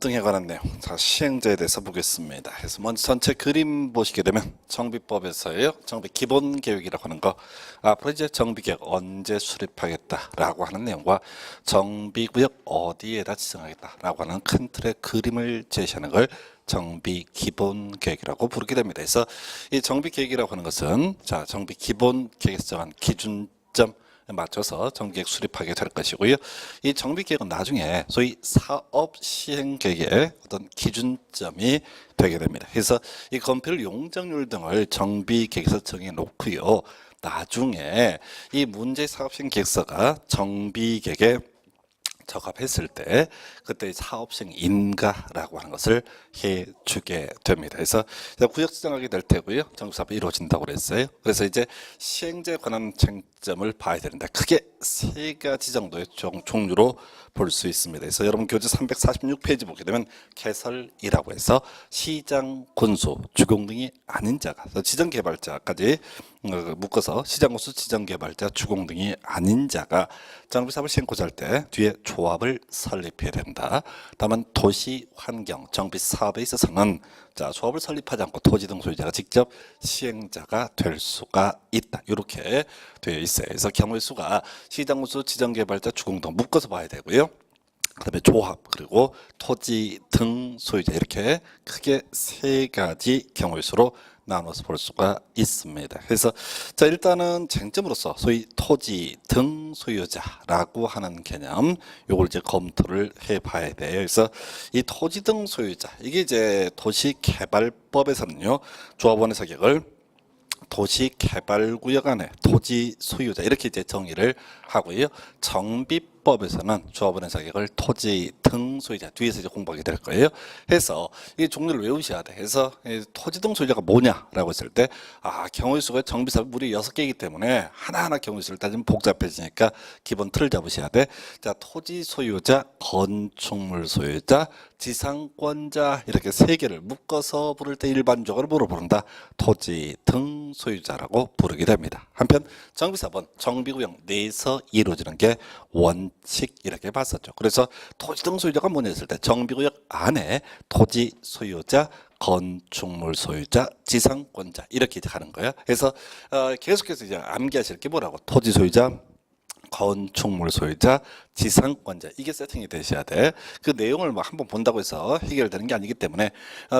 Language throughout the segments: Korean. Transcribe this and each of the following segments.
등에 관한 내용, 자 시행자에 대해서 보겠습니다. 그래서 먼저 전체 그림 보시게 되면 정비법에서요, 정비 기본 계획이라고 하는 거, 앞으로 이제 정비계획 언제 수립하겠다라고 하는 내용과 정비구역 어디에다 지정하겠다라고 하는 큰 틀의 그림을 제시하는 걸 정비 기본 계획이라고 부르게 됩니다. 그래서 이 정비 계획이라고 하는 것은 자 정비 기본 계획에서 정한 기준점 맞춰서 정비계획 수립하게 될 것이고요. 이 정비계획은 나중에 소위 사업 시행 계획의 어떤 기준점이 되게 됩니다. 그래서 이 건폐율 용적률 등을 정비계획에서 정해 놓고요. 나중에 이 문제 사업 시행 계획서가 정비계획에 적합했을 때 그때 사업시행 인가라고 하는 것을 해주게 됩니다. 그래서 구역 지정하게 될 테고요. 정비사업이 이루어진다고 그랬어요. 그래서 이제 시행자에 관한 쟁점을 봐야 되는데 크게 세 가지 정도의 종류로 볼 수 있습니다. 그래서 여러분 교재 346페이지 보게 되면 개설이라고 해서 시장, 군수, 주공 등이 아닌 자가 지정개발자까지 묶어서 시장, 군수, 지정개발자, 주공 등이 아닌 자가 정비사업을 시행고자 할 때 뒤에 조합을 설립해야 된다. 다만 도시 환경 정비 사업에 있어서는 자 조합을 설립하지 않고 토지 등 소유자가 직접 시행자가 될 수가 있다. 이렇게 되어 있어요. 그래서 경우의 수가 시장, 군수, 지정개발자, 주공 등 묶어서 봐야 되고요. 그다음에 조합 그리고 토지 등 소유자 이렇게 크게 세 가지 경우의 수로 나눠서 볼 수가 있습니다. 그래서 자 일단은 쟁점으로서 소위 토지 등 소유자라고 하는 개념 요걸 이제 검토를 해봐야 돼요. 그래서 이 토지 등 소유자 이게 이제 도시개발법에서는요 조합원의 자격을 도시개발구역 안에 토지 소유자 이렇게 이제 정의를 하고요. 정비법에서는 조합원의 자격을 토지 등 소유자 뒤에서 이제 공부하게 될 거예요. 해서 이 종류를 외우셔야 돼. 그래서 토지 등 소유자가 뭐냐라고 했을 때 경우의 수가 정비사업 무려 6개이기 때문에 하나하나 경우의 수를 따지면 복잡해지니까 기본 틀을 잡으셔야 돼. 자 토지 소유자, 건축물 소유자, 지상권자 이렇게 세 개를 묶어서 부를 때 일반적으로 뭐로 부른다? 토지 등 소유자라고 부르게 됩니다. 한편 정비사업은 정비구역 내에서 이루어지는 게 원칙 이렇게 봤었죠. 그래서 토지 등 소유자가 뭐냐 했을 때 정비구역 안에 토지 소유자, 건축물 소유자, 지상권자 이렇게 가는 거예요. 그래서 계속해서 이제 암기하실 게 뭐라고? 토지 소유자, 건축물 소유자, 지상권자 이게 세팅이 되셔야 돼. 그 내용을 뭐 한번 본다고 해서 해결되는 게 아니기 때문에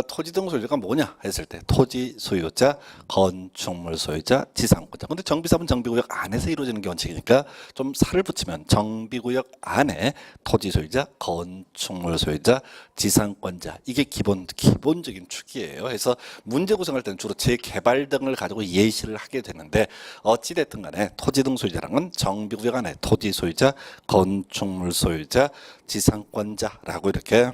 토지 등 소유자가 뭐냐 했을 때 토지 소유자, 건축물 소유자, 지상권자. 근데 정비사업은 정비구역 안에서 이루어지는 게 원칙이니까 좀 살을 붙이면 정비구역 안에 토지 소유자, 건축물 소유자, 지상권자 이게 기본적인 축이에요. 그래서 문제 구성할 때는 주로 재개발 등을 가지고 예시를 하게 되는데 어찌됐든 간에 토지 등 소유자랑은 정비구역 안에 토지 소유자, 건축물 소유자, 지상권자라고 이렇게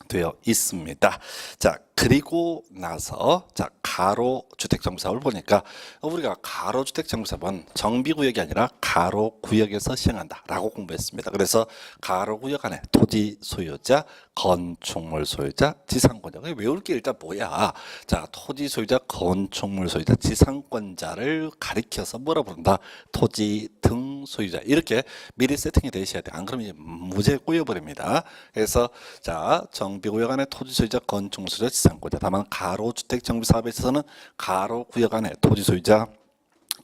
되어 있습니다. 자 그리고 나서 자 가로주택정비사업을 보니까 우리가 가로주택정비사업은 정비구역이 아니라 가로구역에서 시행한다라고 공부했습니다. 그래서 가로구역 안에 토지 소유자, 건축물 소유자, 지상권자. 외울 게 일단 뭐야? 자 토지 소유자, 건축물 소유자, 지상권자를 가리켜서 뭐라 부른다? 토지 등 소유자 이렇게 미리 세팅이 되셔야 돼. 안 그러면 이제 무지에 꼬여버립니다. 그래서 자 정비구역 안에 토지 소유자, 건축물 소유자, 지상권자. 다만 가로주택 정비사업에 있어서는 가로구역 안에 토지 소유자,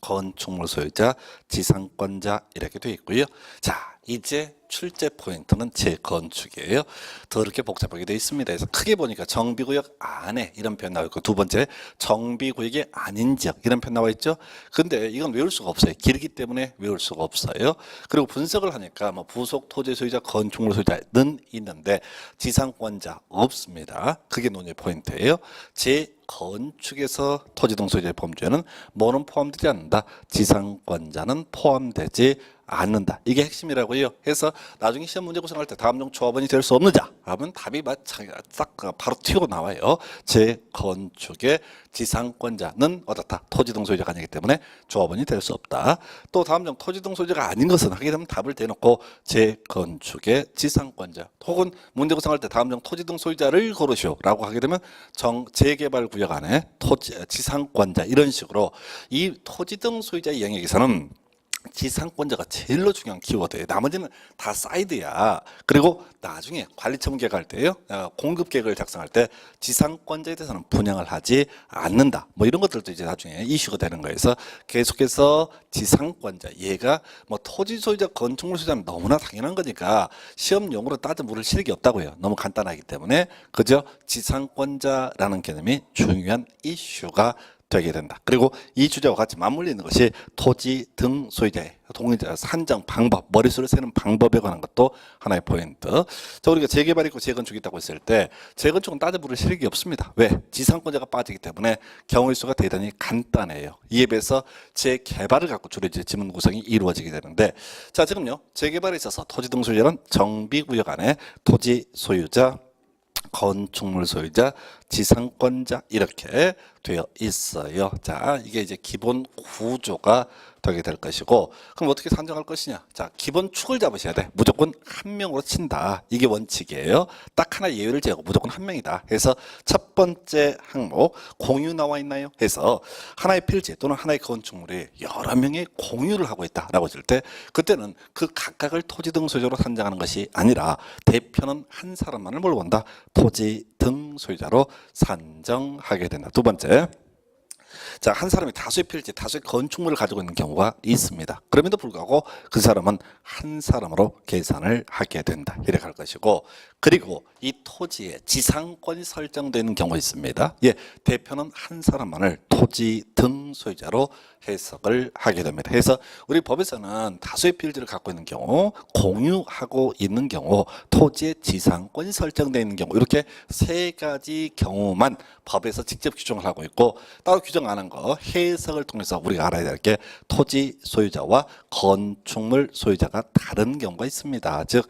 건축물 소유자, 지상권자 이렇게 되어 있고요. 자 이제 출제 포인트는 재건축이에요. 더럽게 복잡하게 되어 있습니다. 그래서 크게 보니까 정비구역 안에 이런 표현 나와 있고 두 번째 정비구역이 아닌 지역 이런 표현 나와 있죠. 근데 이건 외울 수가 없어요. 길기 때문에 외울 수가 없어요. 그리고 분석을 하니까 뭐 부속 토지 소유자, 건축물 소유자는 있는데 지상권자 없습니다. 그게 논의 포인트예요. 재건축에서 토지 등 소유자의 범주에는 뭐는 포함되지 않는다. 지상권자는 포함되지 않는다. 이게 핵심이라고요. 해서 나중에 시험 문제 구성할 때 다음 중 조합원이 될 수 없느냐 하면 답이 딱 바로 튀어나와요. 재건축의 지상권자는 어떻다? 토지 등 소유자가 아니기 때문에 조합원이 될 수 없다. 또 다음 중 토지 등 소유자가 아닌 것은 하게 되면 답을 대놓고 재건축의 지상권자 혹은 문제 구성할 때 다음 중 토지 등 소유자를 고르시오라고 하게 되면 재개발 구역 안에 지상권자 이런 식으로 이 토지 등 소유자의 영역에서는 지상권자가 제일로 중요한 키워드예요. 나머지는 다 사이드야. 그리고 나중에 관리처분 계획할 때요, 공급 계획을 작성할 때 지상권자에 대해서는 분양을 하지 않는다. 뭐 이런 것들도 이제 나중에 이슈가 되는 거예요. 그래서 계속해서 지상권자, 얘가 뭐 토지 소유자, 건축물 소유자는 너무나 당연한 거니까 시험용으로 따져 물을 실력이 없다고요. 너무 간단하기 때문에 그저 지상권자라는 개념이 중요한 이슈가 되게 된다. 그리고 이 주제와 같이 맞물리는 것이 토지 등 소유자의 동의자 산정 방법, 머릿수를 세는 방법에 관한 것도 하나의 포인트. 자, 우리가 재개발 있고 재건축이 있다고 했을 때 재건축은 따져 부를 실력이 없습니다. 왜? 지상권자가 빠지기 때문에 경우의 수가 대단히 간단해요. 이에 비해서 재개발을 갖고 주로 이제 지문 구성이 이루어지게 되는데, 자, 지금요, 재개발에 있어서 토지 등 소유자는 정비구역 안에 토지 소유자, 건축물 소유자, 지상권자 이렇게 되어 있어요. 자, 이게 이제 기본 구조가 되게 될 것이고, 그럼 어떻게 산정할 것이냐? 자, 기본 축을 잡으셔야 돼. 무조건 한 명으로 친다. 이게 원칙이에요. 딱 하나 예외를 제하고 무조건 한 명이다. 해서 첫 번째 항목 공유 나와 있나요? 해서 하나의 필지 또는 하나의 건축물이 여러 명이 공유를 하고 있다라고 했을 때, 그때는 그 각각을 토지 등 소유자로 산정하는 것이 아니라 대표는 한 사람만을 뭘로 본다? 토지 등 소유자로 산정하게 된다. 두 번째, 자, 한 사람이 다수의 필지, 다수의 건축물을 가지고 있는 경우가 있습니다. 그럼에도 불구하고 그 사람은 한 사람으로 계산을 하게 된다. 이렇게 할 것이고, 그리고 이 토지에 지상권이 설정되는 경우가 있습니다. 예, 대표는 한 사람만을 토지 등 소유자로 해석을 하게 됩니다. 그래서 우리 법에서는 다수의 필지를 갖고 있는 경우, 공유하고 있는 경우, 토지의 지상권이 설정되어 있는 경우, 이렇게 세 가지 경우만 법에서 직접 규정을 하고 있고, 따로 규정 안 한 거 해석을 통해서 우리가 알아야 될 게 토지 소유자와 건축물 소유자가 다른 경우가 있습니다. 즉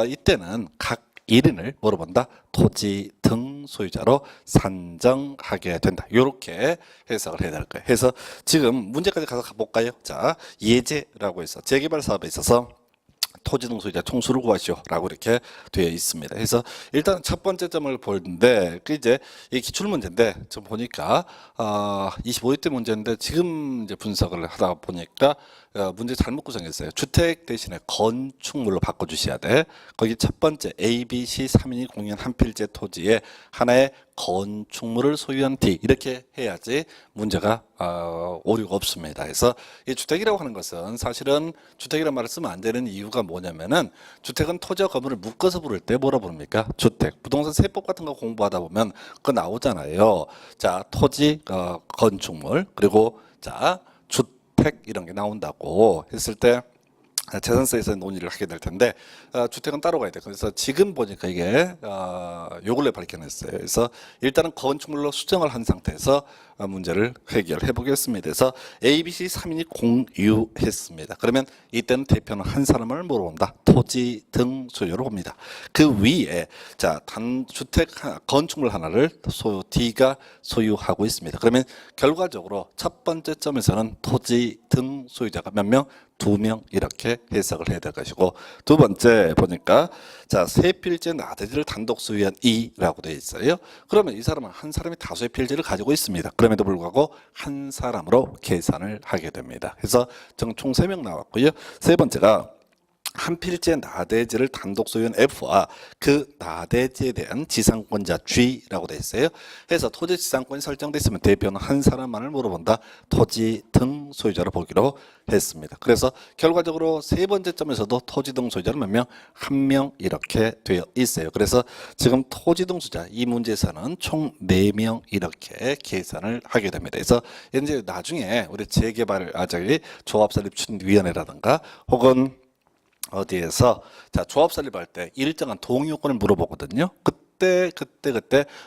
이때는 각 1인을 뭐로 본다? 토지 등 소유자로 산정하게 된다. 이렇게 해석을 해야 될 거예요. 해서 지금 문제까지 가서 가볼까요? 자, 예제라고 해서 재개발 사업에 있어서 토지 등 소유자 총수를 구하시오라고 이렇게 되어 있습니다. 그래서 일단 첫 번째 점을 보는데, 그 이제 이 기출 문제인데 지금 보니까 25회 때 문제인데 지금 이제 분석을 하다 보니까 문제 잘못 구성했어요. 주택 대신에 건축물로 바꿔주셔야 돼. 거기 첫 번째 A, B, C 3인이 공유한 한 필지 토지에 하나의 건축물을 소유한 D 이렇게 해야지 문제가 오류가 없습니다. 그래서 이 주택이라고 하는 것은 사실은 주택이라는 말을 쓰면 안 되는 이유가 뭐냐면은, 주택은 토지와 건물을 묶어서 부를 때 뭐라 부릅니까? 주택. 부동산 세법 같은 거 공부하다 보면 그거 나오잖아요. 자, 토지, 건축물, 그리고 자, 주택 이런 게 나온다고 했을 때 재산세에서 논의를 하게 될 텐데, 주택은 따로 가야 돼요. 그래서 지금 보니까 이게 요 근래 밝혀냈어요. 그래서 일단은 건축물로 수정을 한 상태에서 문제를 해결해 보겠습니다. 그래서 A, B, C 3인이 공유했습니다. 그러면 이때는 대표는 한 사람을 물어본다. 토지 등 소유로 봅니다. 그 위에 자, 단주택 건축물 하나를 D가 소유하고 있습니다. 그러면 결과적으로 첫 번째 점에서는 토지 등 소유자가 몇 명? 2명 이렇게 해석을 해야 될 것이고, 두 번째 보니까 자, 세 필지 나대지를 단독 소유한 E라고 되어 있어요. 그러면 이 사람은 한 사람이 다수의 필지를 가지고 있습니다. 그럼에도 불구하고 한 사람으로 계산을 하게 됩니다. 그래서 총 3명 나왔고요. 세 번째가 한 필지의 나대지를 단독 소유한 F와 그 나대지에 대한 지상권자 G라고 되어 있어요. 그래서 토지 지상권이 설정되어 있으면 대표는 한 사람만을 물어본다. 토지 등 소유자로 보기로 했습니다. 그래서 결과적으로 세 번째 점에서도 토지 등 소유자는 몇 명? 한 명 이렇게 되어 있어요. 그래서 지금 토지 등 소유자 이 문제에서는 총 4명 이렇게 계산을 하게 됩니다. 그래서 이제 나중에 우리 재개발 조합설립위원회라든가 혹은 어디에서 자, 조합 설립할 때 일정한 동의 요건을 물어보거든요. 그때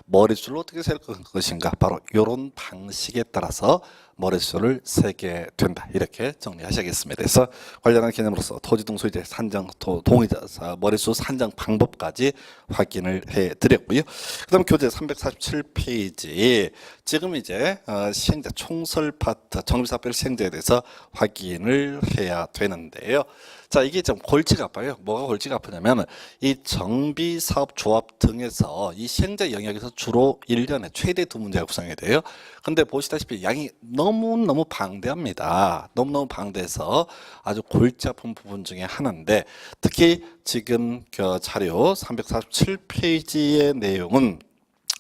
머릿수를 어떻게 셀 것인가, 바로 이런 방식에 따라서 머릿수를 세게 된다. 이렇게 정리하셔야겠습니다. 그래서 관련한 개념으로서 토지 등 소유자 산정 동의자 머릿수 산정 방법까지 확인을 해드렸고요. 그다음 교재 347페이지 지금 이제 시행자 총설 파트 정비사업별 시행자에 대해서 확인을 해야 되는데요. 자, 이게 좀 골치가 아파요. 뭐가 골치가 아프냐면 이 정비사업조합 등에서 이 시행자 영역에서 주로 1년에 최대 2문제가 구성이 돼요. 근데 보시다시피 양이 너무 너무너무 방대합니다. 너무너무 방대해서 아주 골치 아픈 부분 중에 하나인데, 특히 지금 그 자료 347페이지의 내용은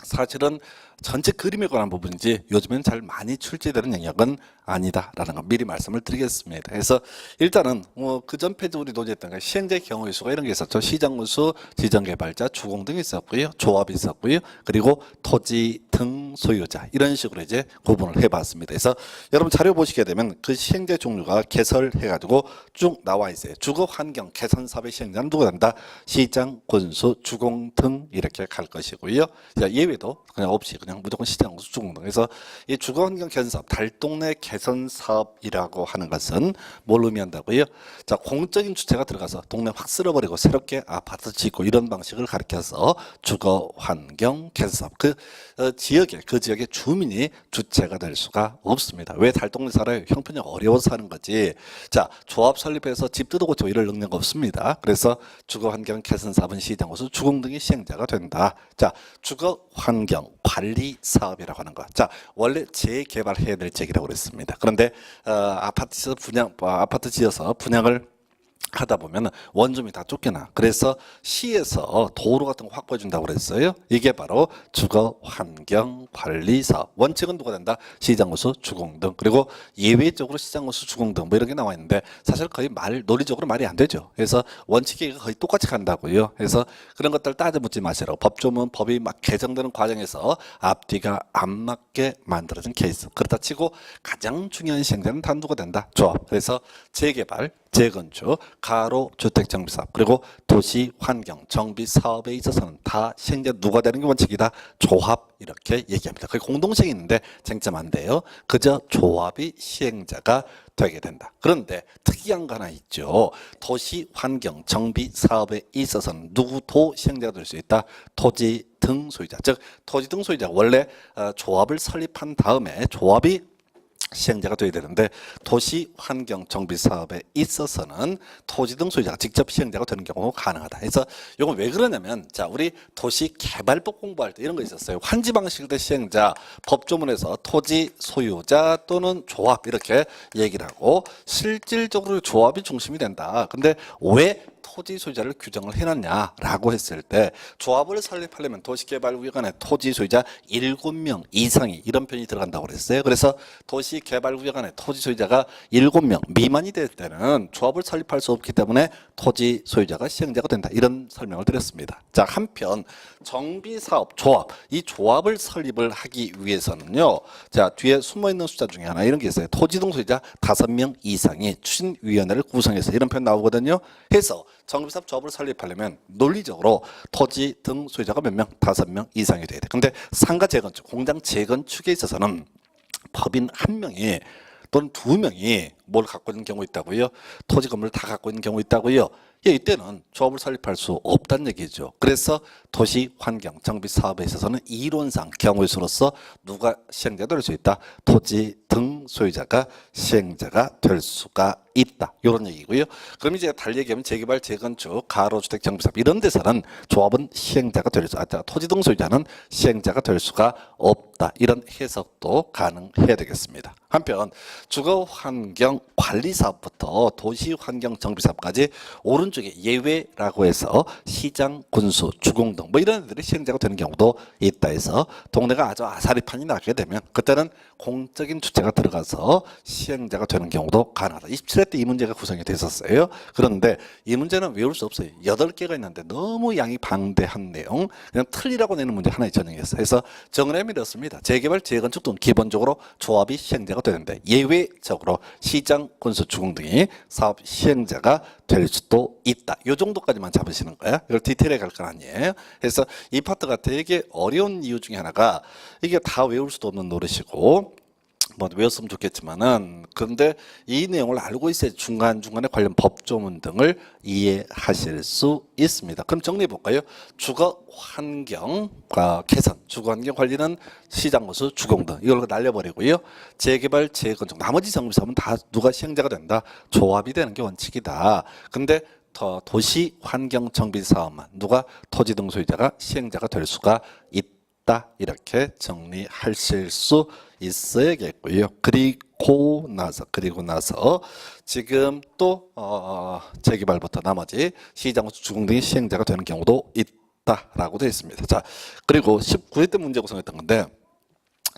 사실은 전체 그림에 관한 부분이지 요즘엔 잘 많이 출제되는 영역은 아니다라는 거 미리 말씀을 드리겠습니다. 그래서 일단은 그전 페이지 우리 논의했던 게 시행자 경우의 수가 이런 게 있었죠. 시장군수, 지정개발자, 주공 등이 있었고요. 조합이 있었고요. 그리고 토지 등 소유자 이런 식으로 이제 구분을 해봤습니다. 그래서 여러분 자료 보시게 되면 그 시행자 종류가 개설해가지고 쭉 나와 있어요. 주거 환경 개선 사업의 시행자는 누가 된다? 시장, 군수, 주공 등 이렇게 갈 것이고요. 자, 예외도 그냥 없이 그냥 무조건 시장, 군수, 주공 등. 그래서 이 주거 환경 개선 사업, 달동네 개선 사업이라고 하는 것은 뭘 의미한다고요? 자, 공적인 주체가 들어가서 동네 확 쓸어버리고 새롭게 아파트 짓고 이런 방식을 가리켜서 주거 환경 개선 사업. 그 지역의 주민이 주체가 될 수가 없습니다. 왜 달동네 살아요? 형편이 어려워서 사는 거지. 자, 조합 설립해서 집 뜯어고치고 이럴 능력 없습니다. 그래서 주거 환경 개선 사업은 시장, 군수, 주공 등이 시행자가 된다. 자, 주거 환경 관리 사업이라고 하는 것. 자, 원래 재개발해야 될 지역이라고 그랬습니다. 그런데 아파트 지어서 분양을 하다 보면 원주민이 다 쫓겨나. 그래서 시에서 도로 같은 거 확보해 준다고 그랬어요. 이게 바로 주거 환경 관리 사업. 원칙은 누가 된다? 시장, 군수, 주공 등. 그리고 예외적으로 시장, 군수, 주공 등 뭐 이런 게 나와 있는데 사실 거의 논리적으로 말이 안 되죠. 그래서 원칙이 거의 똑같이 간다고요. 그래서 그런 것들 따져 묻지 마시라고. 법이 막 개정되는 과정에서 앞뒤가 안 맞게 만들어진 케이스. 그렇다 치고 가장 중요한 시행자는 다 누가 된다? 조합. 그래서 재개발, 재건축, 가로 주택 정비 사업, 그리고 도시 환경 정비 사업에 있어서는 다 시행자 누가 되는 게 원칙이다. 조합 이렇게 얘기합니다. 거의 공동성이 있는데 쟁점 안 돼요. 그저 조합이 시행자가 되게 된다. 그런데 특이한 거 하나 있죠. 도시 환경 정비 사업에 있어서는 누구도 시행자가 될 수 있다. 토지 등 소유자, 즉 토지 등 소유자가 원래 조합을 설립한 다음에 조합이 시행자가 돼야 되는데 도시 환경 정비 사업에 있어서는 토지 등 소유자가 직접 시행자가 되는 경우가 가능하다. 그래서 이건 왜 그러냐면, 자, 우리 도시 개발법 공부할 때 이런 거 있었어요. 환지 방식의 시행자, 법조문에서 토지 소유자 또는 조합 이렇게 얘기를 하고 실질적으로 조합이 중심이 된다. 근데 왜 토지 소유자를 규정을 해놨냐라고 했을 때, 조합을 설립하려면 도시개발구역안에 토지 소유자 7명 이상이 이런 표현이 들어간다고 그랬어요. 그래서 도시개발구역안에 토지 소유자가 7명 미만이 될 때는 조합을 설립할 수 없기 때문에 토지 소유자가 시행자가 된다. 이런 설명을 드렸습니다. 자, 한편 정비사업, 조합, 이 조합을 설립을 하기 위해서는요, 자, 뒤에 숨어있는 숫자 중에 하나 이런 게 있어요. 토지 등 소유자 5명 이상이 추진위원회를 구성해서 이런 표현 나오거든요. 해서 정비사업 조합을 설립하려면 논리적으로 토지 등 소유자가 몇 명? 5명 이상이 돼야 돼. 근데 상가 재건축, 공장 재건축에 있어서는 법인 1명이 또는 2명이 뭘 갖고 있는 경우 있다고요? 토지 건물을 다 갖고 있는 경우 있다고요? 예, 이때는 조합을 설립할 수 없다는 얘기죠. 그래서 도시 환경 정비 사업에 있어서는 이론상 경우의 수로서 누가 시행자가 될 수 있다? 토지 등 소유자가 시행자가 될 수가 있다. 이런 얘기고요. 그럼 이제 달리 얘기하면 재개발, 재건축, 가로주택 정비 사업 이런 데서는 조합은 시행자가 될 수, 토지 등 소유자는 시행자가 될 수가 없다. 이런 해석도 가능해야 되겠습니다. 한편 주거 환경 관리 사업부터 도시 환경 정비 사업까지 오른쪽에 예외라고 해서 시장, 군수, 주공 등 뭐 이런 애들이 시행자가 되는 경우도 있다 해서 동네가 아주 아사리판이 나게 되면 그때는 공적인 주체가 들어가서 시행자가 되는 경우도 가능하다. 27회 때 이 문제가 구성이 됐었어요. 그런데 이 문제는 외울 수 없어요. 8개가 있는데 너무 양이 방대한 내용, 그냥 틀리라고 내는 문제 하나에 전형이었어요. 그래서 정의를 이렇습니다. 재개발, 재건축 등 기본적으로 조합이 시행자가 되는데 예외적으로 시장, 군수, 주공 등이 사업 시행자가 될 수도 있다. 이 정도까지만 잡으시는 거야. 이걸 디테일에 갈 건 아니에요. 그래서 이 파트가 되게 어려운 이유 중에 하나가 이게 다 외울 수도 없는 노릇이고 뭐 외웠으면 좋겠지만은, 그런데 이 내용을 알고 있어야 중간중간에 관련 법조문 등을 이해하실 수 있습니다. 그럼 정리해 볼까요? 주거 환경 개선, 주거 환경 관리는 시장, 군수, 주공 등 이걸 날려버리고요. 재개발, 재건축, 나머지 정비 사업은 다 누가 시행자가 된다? 조합이 되는 게 원칙이다. 근데 도시 환경 정비 사업만 누가 토지 등 소유자가 시행자가 될 수가 있다. 이렇게 정리하실 수 있어야겠고요. 그리고 나서 지금 또 재개발부터 나머지 시장구수 주공 등이 시행자가 되는 경우도 있다라고 되어 있습니다. 자, 그리고 19회 때 문제 구성했던 건데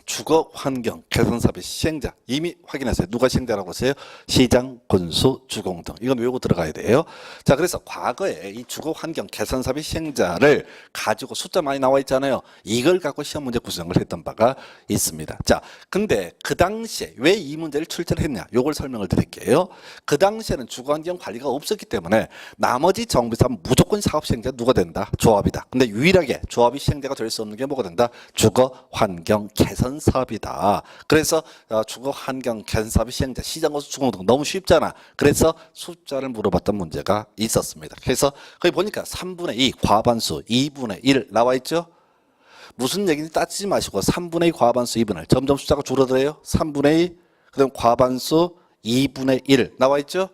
주거 환경 개선 사업의 시행자 이미 확인했어요. 누가 시행자라고 했어요? 시장, 군수, 주공 등. 이건 외우고 들어가야 돼요. 자, 그래서 과거에 이 주거 환경 개선 사업의 시행자를 가지고 숫자 많이 나와 있잖아요. 이걸 갖고 시험 문제 구성을 했던 바가 있습니다. 자, 근데 그 당시에 왜 이 문제를 출제를 했냐? 요걸 설명을 드릴게요. 그 당시에는 주거 환경 관리가 없었기 때문에 나머지 정비 사업 무조건 사업 시행자 누가 된다? 조합이다. 근데 유일하게 조합이 시행자가 될 수 없는 게 뭐가 된다? 주거 환경 개선 사업이다. 그래서 주거 환경 개선 사업의 시행자 시장구수 주공 등 너무 쉽잖아. 그래서 숫자를 물어봤던 문제가 있었습니다. 그래서 거기 보니까 3분의 2 과반수 2분의 1 나와 있죠. 무슨 얘기인지 따지지 마시고 3분의 2 과반수 2분의 1 점점 숫자가 줄어들어요. 3분의 2 그다음 과반수 2분의 1 나와 있죠.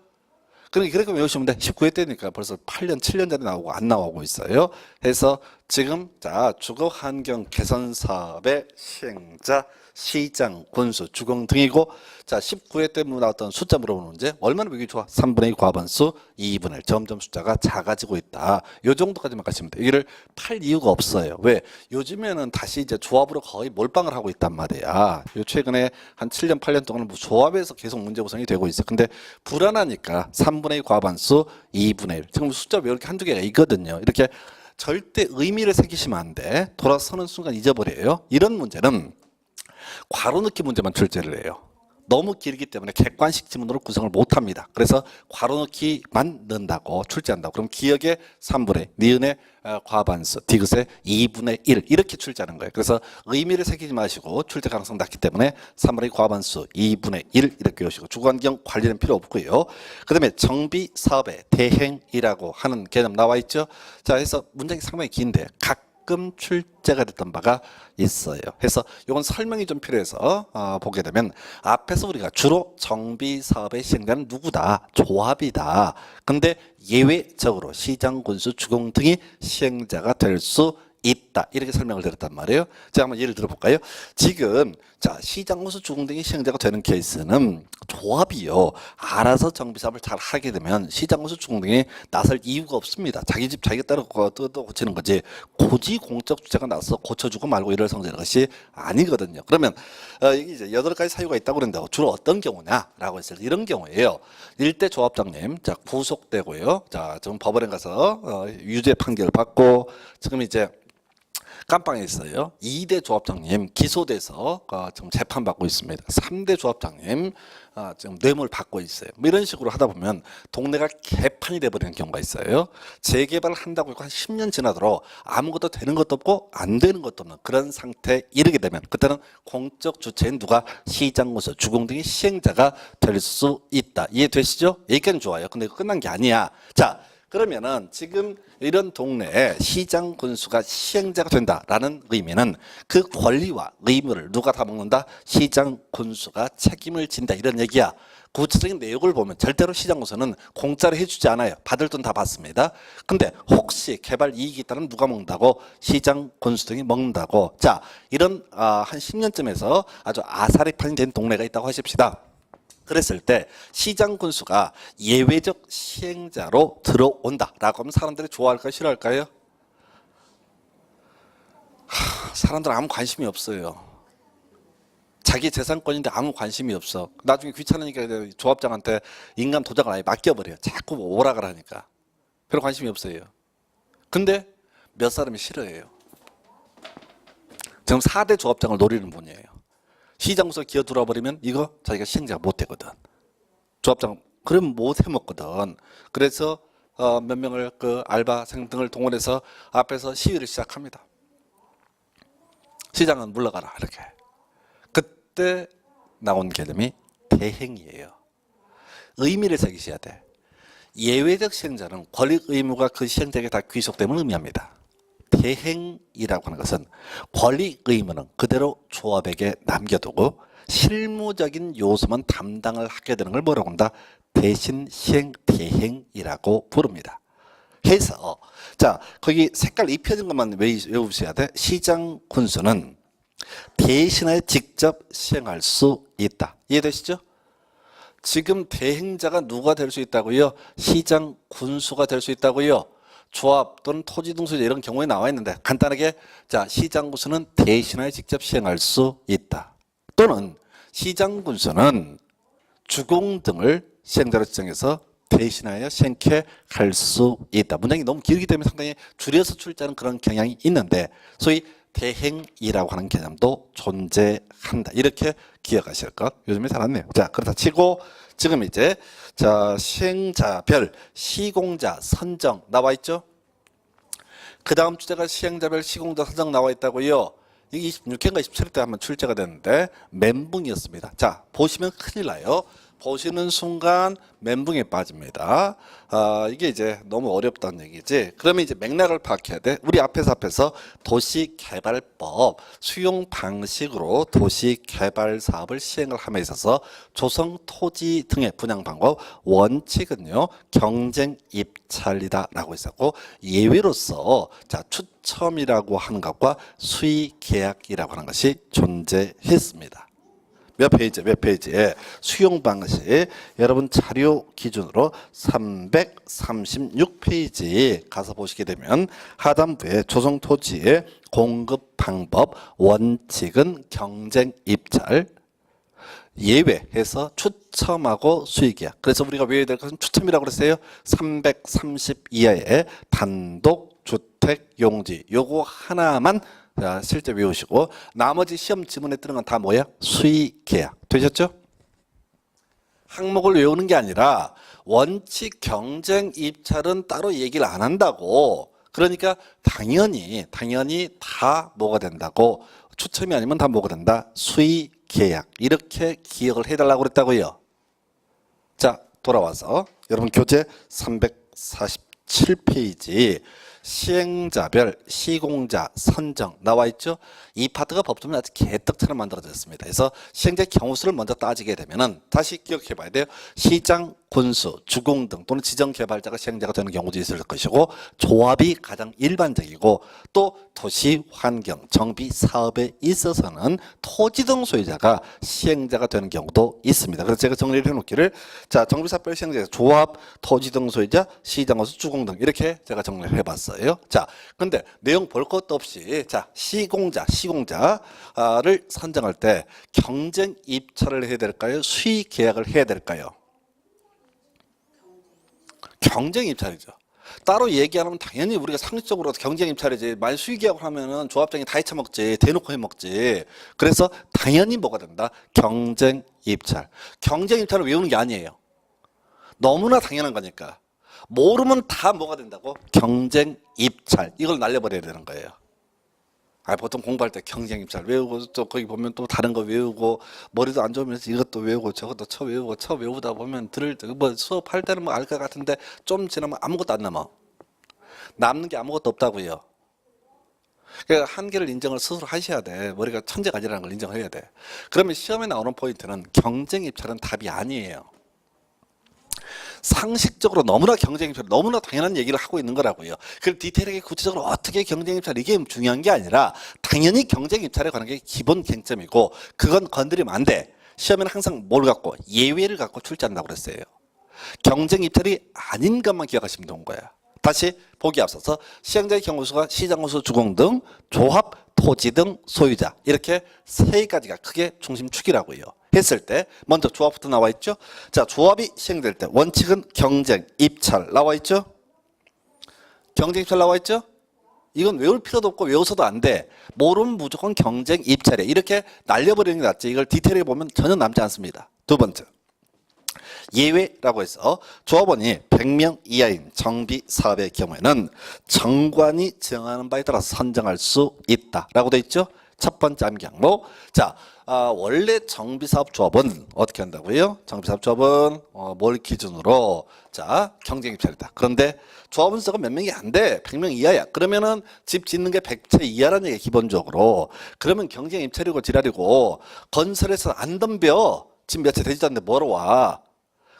그러니까 그렇게 외우시면 돼. 19회 때니까 벌써 8년, 7년 전에 나오고 안 나오고 있어요. 그래서 지금 자 주거 환경 개선 사업의 시행자 시장, 군수, 주공 등이고 자 19회 때 나왔던 숫자 물어보는 문제 얼마나 보기 좋아? 3분의 2 과반수 2분의 1 점점 숫자가 작아지고 있다. 요 정도까지만 가시면 돼. 이를 팔 이유가 없어요. 왜? 요즘에는 다시 이제 조합으로 거의 몰빵을 하고 있단 말이야. 요 최근에 한 7년, 8년 동안은 뭐 조합에서 계속 문제 구성이 되고 있어. 근데 불안하니까 3분의 2 과반수 2분의 1 지금 숫자 왜 이렇게 한두 개가 있거든요. 이렇게 절대 의미를 새기시면 안 돼. 돌아서는 순간 잊어버려요. 이런 문제는 괄호 넣기 문제만 출제를 해요. 너무 길기 때문에 객관식 지문으로 구성을 못합니다. 그래서 괄호 넣기만 넣는다고 출제한다고. 그럼 기억에 3분의 니은의 과반수, 디귿의 2분의 1 이렇게 출제하는 거예요. 그래서 의미를 새기지 마시고 출제 가능성 낮기 때문에 3분의 2 과반수, 2분의 1 이렇게 외우시고 주거환경 관리는 필요 없고요. 그 다음에 정비 사업의 대행이라고 하는 개념 나와 있죠. 자, 그래서 문장이 상당히 긴데 가끔 출제가 됐던 바가 있어요. 그래서 이건 설명이 좀 필요해서 보게 되면 앞에서 우리가 주로 정비 사업의 시행자는 누구다? 조합이다. 근데 예외적으로 시장, 군수, 주공 등이 시행자가 될 수 있다. 이렇게 설명을 드렸단 말이에요. 자, 한번 예를 들어볼까요? 지금 자 시장, 군수, 주공 등이 시행자가 되는 케이스는 조합이요. 알아서 정비 사업을 잘 하게 되면 시장, 군수, 주공 등이 나설 이유가 없습니다. 자기 집 자기가 따로 뜯어 고치는 거지. 고지 공적 주체가 나서 고쳐주고 말고 이럴 성질의 것이 아니거든요. 그러면 이게 이제 8가지 사유가 있다고 그런다고 주로 어떤 경우냐라고 했을 때 이런 경우예요. 일대 조합장님 자 구속되고요. 자 지금 법원에 가서 유죄 판결 받고 지금 이제 깜빵에 있어요. 2대 조합장님 기소돼서 지금 재판받고 있습니다. 3대 조합장님 지금 뇌물 받고 있어요. 뭐 이런 식으로 하다 보면 동네가 개판이 돼버리는 경우가 있어요. 재개발을 한다고 해서 한 10년 지나도록 아무것도 되는 것도 없고 안 되는 것도 없는 그런 상태에 이르게 되면 그때는 공적 주체인 누가 시장구수, 주공 등의 시행자가 될 수 있다. 이해되시죠? 여기까지는 좋아요. 근데 끝난 게 아니야. 자, 그러면은 지금 이런 동네에 시장 군수가 시행자가 된다라는 의미는 그 권리와 의무를 누가 다 먹는다? 시장 군수가 책임을 진다 이런 얘기야. 구체적인 내용을 보면 절대로 시장 군수는 공짜로 해주지 않아요. 받을 돈 다 받습니다. 근데 혹시 개발 이익이 있다면 누가 먹는다고? 시장 군수 등이 먹는다고. 자, 이런 한 10년쯤에서 아주 아사리판이 된 동네가 있다고 하십시다. 그랬을 때 시장 군수가 예외적 시행자로 들어온다라고 하면 사람들이 좋아할까요? 싫어할까요? 사람들 아무 관심이 없어요. 자기 재산권인데 아무 관심이 없어. 나중에 귀찮으니까 조합장한테 인감 도장을 아예 맡겨버려요. 자꾸 오라 가라니까. 별 관심이 없어요. 근데 몇 사람이 싫어해요. 지금 4대 조합장을 노리는 분이에요. 시장구수 기어 들어와버리면 이거 자기가 시행자가 못 되거든. 조합장 그럼 못 해먹거든. 그래서 몇 명을 그 알바생 등을 동원해서 앞에서 시위를 시작합니다. 시장은 물러가라 이렇게. 그때 나온 개념이 대행이에요. 의미를 새기셔야 돼. 예외적 시행자는 권리 의무가 그 시행자에게 다 귀속됨을 의미합니다. 대행이라고 하는 것은 권리 의무는 그대로 조합에게 남겨두고 실무적인 요소만 담당을 하게 되는 걸 뭐라고 한다? 대신 시행 대행이라고 부릅니다. 그래서 자 거기 색깔 입혀진 것만 외우셔야 돼. 시장 군수는 대신하여 직접 시행할 수 있다. 이해되시죠? 지금 대행자가 누가 될 수 있다고요? 시장 군수가 될 수 있다고요? 조합 또는 토지 등 소유자 이런 경우에 나와 있는데 간단하게 자 시장 군수는 대신하여 직접 시행할 수 있다. 또는 시장 군수는 주공 등을 시행자로 지정해서 대신하여 시행케 할 수 있다. 문장이 너무 길기 때문에 상당히 줄여서 출제하는 그런 경향이 있는데 소위 대행이라고 하는 개념도 존재한다. 이렇게 기억하실 것. 요즘에 잘 안 내요. 자, 그렇다 치고 지금 이제 자 시행자별 시공자 선정 나와 있죠? 그 다음 주제가 시행자별 시공자 선정 나와 있다고요. 이게 26회인가 27회 때 한번 출제가 됐는데 멘붕이었습니다. 자, 보시면 큰일 나요. 보시는 순간 멘붕에 빠집니다. 이게 이제 너무 어렵다는 얘기지. 그러면 이제 맥락을 파악해야 돼. 우리 앞에서 도시개발법 수용 방식으로 도시개발 사업을 시행을 함에 있어서 조성 토지 등의 분양 방법 원칙은요 경쟁 입찰이다라고 했었고 예외로서 자 추첨이라고 하는 것과 수의 계약이라고 하는 것이 존재했습니다. 몇 페이지에 수용 방식 여러분 자료 기준으로 336페이지 가서 보시게 되면 하단부에 조성 토지의 공급 방법 원칙은 경쟁 입찰 예외해서 추첨하고 수의 계약. 그래서 우리가 외워야 될 것은 추첨이라고 그랬어요. 330 이하의 단독 주택 용지 요거 하나만 자, 실제 외우시고 나머지 시험 지문에 뜨는 건 다 뭐야? 수의 계약. 되셨죠? 항목을 외우는 게 아니라 원칙 경쟁 입찰은 따로 얘기를 안 한다고. 그러니까 당연히 다 뭐가 된다고. 추첨이 아니면 다 뭐가 된다? 수의 계약. 이렇게 기억을 해달라고 그랬다고요. 자, 돌아와서 여러분 교재 347페이지 시행자별 시공자 선정 나와 있죠. 이 파트가 법조문에 아주 개떡처럼 만들어졌습니다. 그래서 시행자 경우수를 먼저 따지게 되면은 다시 기억해 봐야 돼요. 시장, 군수, 주공 등 또는 지정 개발자가 시행자가 되는 경우도 있을 것이고 조합이 가장 일반적이고 또 도시 환경 정비 사업에 있어서는 토지 등 소유자가 시행자가 되는 경우도 있습니다. 그래서 제가 정리를 해놓기를 자 정비사별 시행자 조합, 토지 등 소유자, 시장, 군수, 주공 등 이렇게 제가 정리를 해봤어요. 자, 근데 내용 볼 것도 없이 자 시공자를 선정할 때 경쟁 입찰을 해야 될까요? 수의 계약을 해야 될까요? 경쟁 입찰이죠. 따로 얘기 안 하면 당연히 우리가 상식적으로 경쟁 입찰이지. 만약 수의 계약을 하면은 조합장이 다 해쳐먹지. 대놓고 해먹지. 그래서 당연히 뭐가 된다? 경쟁 입찰. 경쟁 입찰을 외우는 게 아니에요. 너무나 당연한 거니까. 모르면 다 뭐가 된다고? 경쟁 입찰. 이걸 날려버려야 되는 거예요. 보통 공부할 때 경쟁 입찰 외우고 또 거기 보면 또 다른 거 외우고 머리도 안 좋으면서 이것도 외우고 저것도 쳐 외우다 보면 뭐 수업할 때는 뭐 알 것 같은데 좀 지나면 아무것도 안 남아. 남는 게 아무것도 없다고요. 그러니까 한계를 인정을 스스로 하셔야 돼. 머리가 천재가 아니라는 걸 인정해야 돼. 그러면 시험에 나오는 포인트는 경쟁 입찰은 답이 아니에요. 상식적으로 너무나 경쟁 입찰 너무나 당연한 얘기를 하고 있는 거라고요. 그걸 디테일하게 구체적으로 어떻게 경쟁 입찰 이게 중요한 게 아니라 당연히 경쟁 입찰에 관한 게 기본 쟁점이고 그건 건드리면 안 돼. 시험에는 항상 뭘 갖고 예외를 갖고 출제한다고 그랬어요. 경쟁 입찰이 아닌 것만 기억하시면 되는 거야. 다시 보기 앞서서 시행자의 경우수가 시장 군수 주공 등 조합 토지 등 소유자 이렇게 세 가지가 크게 중심축이라고요. 했을 때 먼저 조합부터 나와 있죠. 자, 조합이 시행될 때 원칙은 경쟁 입찰 나와 있죠. 경쟁 입찰 나와 있죠. 이건 외울 필요도 없고 외워서도 안 돼. 모르면 무조건 경쟁 입찰이야. 이렇게 날려버리는 게 낫지. 이걸 디테일하게 보면 전혀 남지 않습니다. 두 번째. 예외라고 해서 조합원이 100명 이하인 정비 사업의 경우에는 정관이 정하는 바에 따라서 선정할 수 있다라고 돼 있죠. 첫 번째 암기 항목. 자, 원래 정비사업 조합은 어떻게 한다고요? 정비사업 조합은 뭘 기준으로 자 경쟁 입찰이다. 그런데 조합원 수가 몇 명이 안 돼. 100명 이하야. 그러면은 집 짓는 게 100채 이하라는 얘기 기본적으로. 그러면 경쟁 입찰이고 지랄이고 건설에서 안 덤벼. 집 몇 채 되지도 않는데 뭐로 와.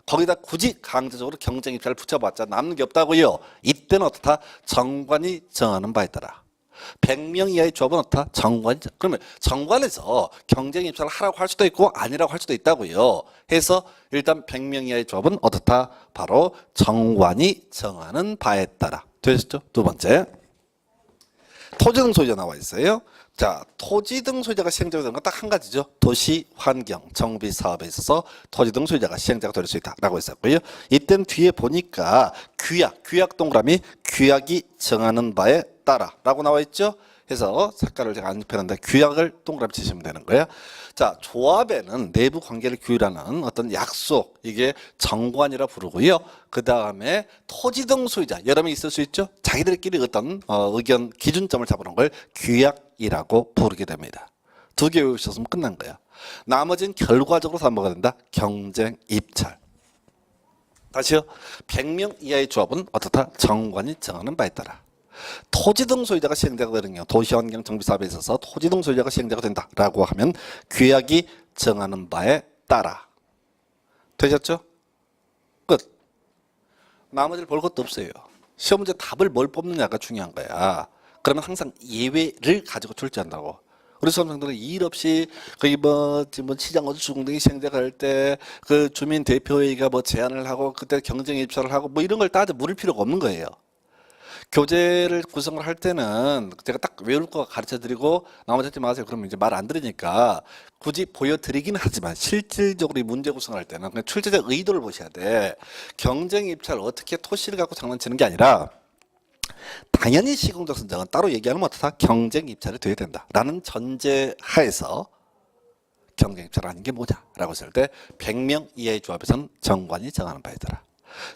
거기다 굳이 강제적으로 경쟁 입찰을 붙여봤자 남는 게 없다고요. 이때는 어떻다? 정관이 정하는 바에 따라. 100명 이하의 조합은 어떻다? 정관이죠. 그러면 정관에서 경쟁 입찰을 하라고 할 수도 있고 아니라고 할 수도 있다고요. 해서 일단 100명 이하의 조합은 어떻다? 바로 정관이 정하는 바에 따라. 되셨죠? 두 번째. 토지 등 소유자 나와 있어요. 자, 토지 등 소유자가 시행자가 되는 건 딱 한 가지죠. 도시 환경 정비 사업에 있어서 토지 등 소유자가 시행자가 될 수 있다라고 했었고요. 이때는 뒤에 보니까 규약 동그라미 규약이 정하는 바에 따라라고 나와 있죠. 해서 색깔을 제가 안 입혔는데 규약을 동그라미 치시면 되는 거예요. 자, 조합에는 내부 관계를 규율하는 어떤 약속, 이게 정관이라 부르고요. 그 다음에 토지 등 소유자 여러 명 있을 수 있죠. 자기들끼리 어떤 의견 기준점을 잡아놓은 걸 규약이라고 부르게 됩니다. 두 개 외우셨으면 끝난 거야. 나머지는 결과적으로 다 뭐가 된다? 경쟁 입찰. 다시요. 100명 이하의 조합은 어떻다? 정관이 정하는 바에 따라. 토지 등 소유자가 시행자가 되는 경우 도시환경 정비사업에 있어서 토지 등 소유자가 시행자가 된다라고 하면 규약이 정하는 바에 따라. 되셨죠? 끝. 나머지를 볼 것도 없어요. 시험 문제 답을 뭘 뽑느냐가 중요한 거야. 그러면 항상 예외를 가지고 출제한다고. 우리 수험생들은 일 없이 거기 뭐 시장 어주수공 등이 시행자가 할 때 그 주민 대표회의가 뭐 제안을 하고 그때 경쟁 입찰을 하고 뭐 이런 걸 따져 물을 필요가 없는 거예요. 교재를 구성을 할 때는 제가 딱 외울 거 가르쳐 드리고 나머지 하지 마세요. 그러면 이제 말 안 들으니까 굳이 보여드리긴 하지만 실질적으로 이 문제 구성을 할 때는 그냥 출제자 의도를 보셔야 돼. 경쟁 입찰 어떻게 토시를 갖고 장난치는 게 아니라 당연히 시공적 선정은 따로 얘기하면 어떻다? 경쟁 입찰이 돼야 된다라는 전제하에서 경쟁 입찰 아닌 게 뭐냐라고 했을 때 100명 이하의 조합에서는 정관이 정하는 바에 따라.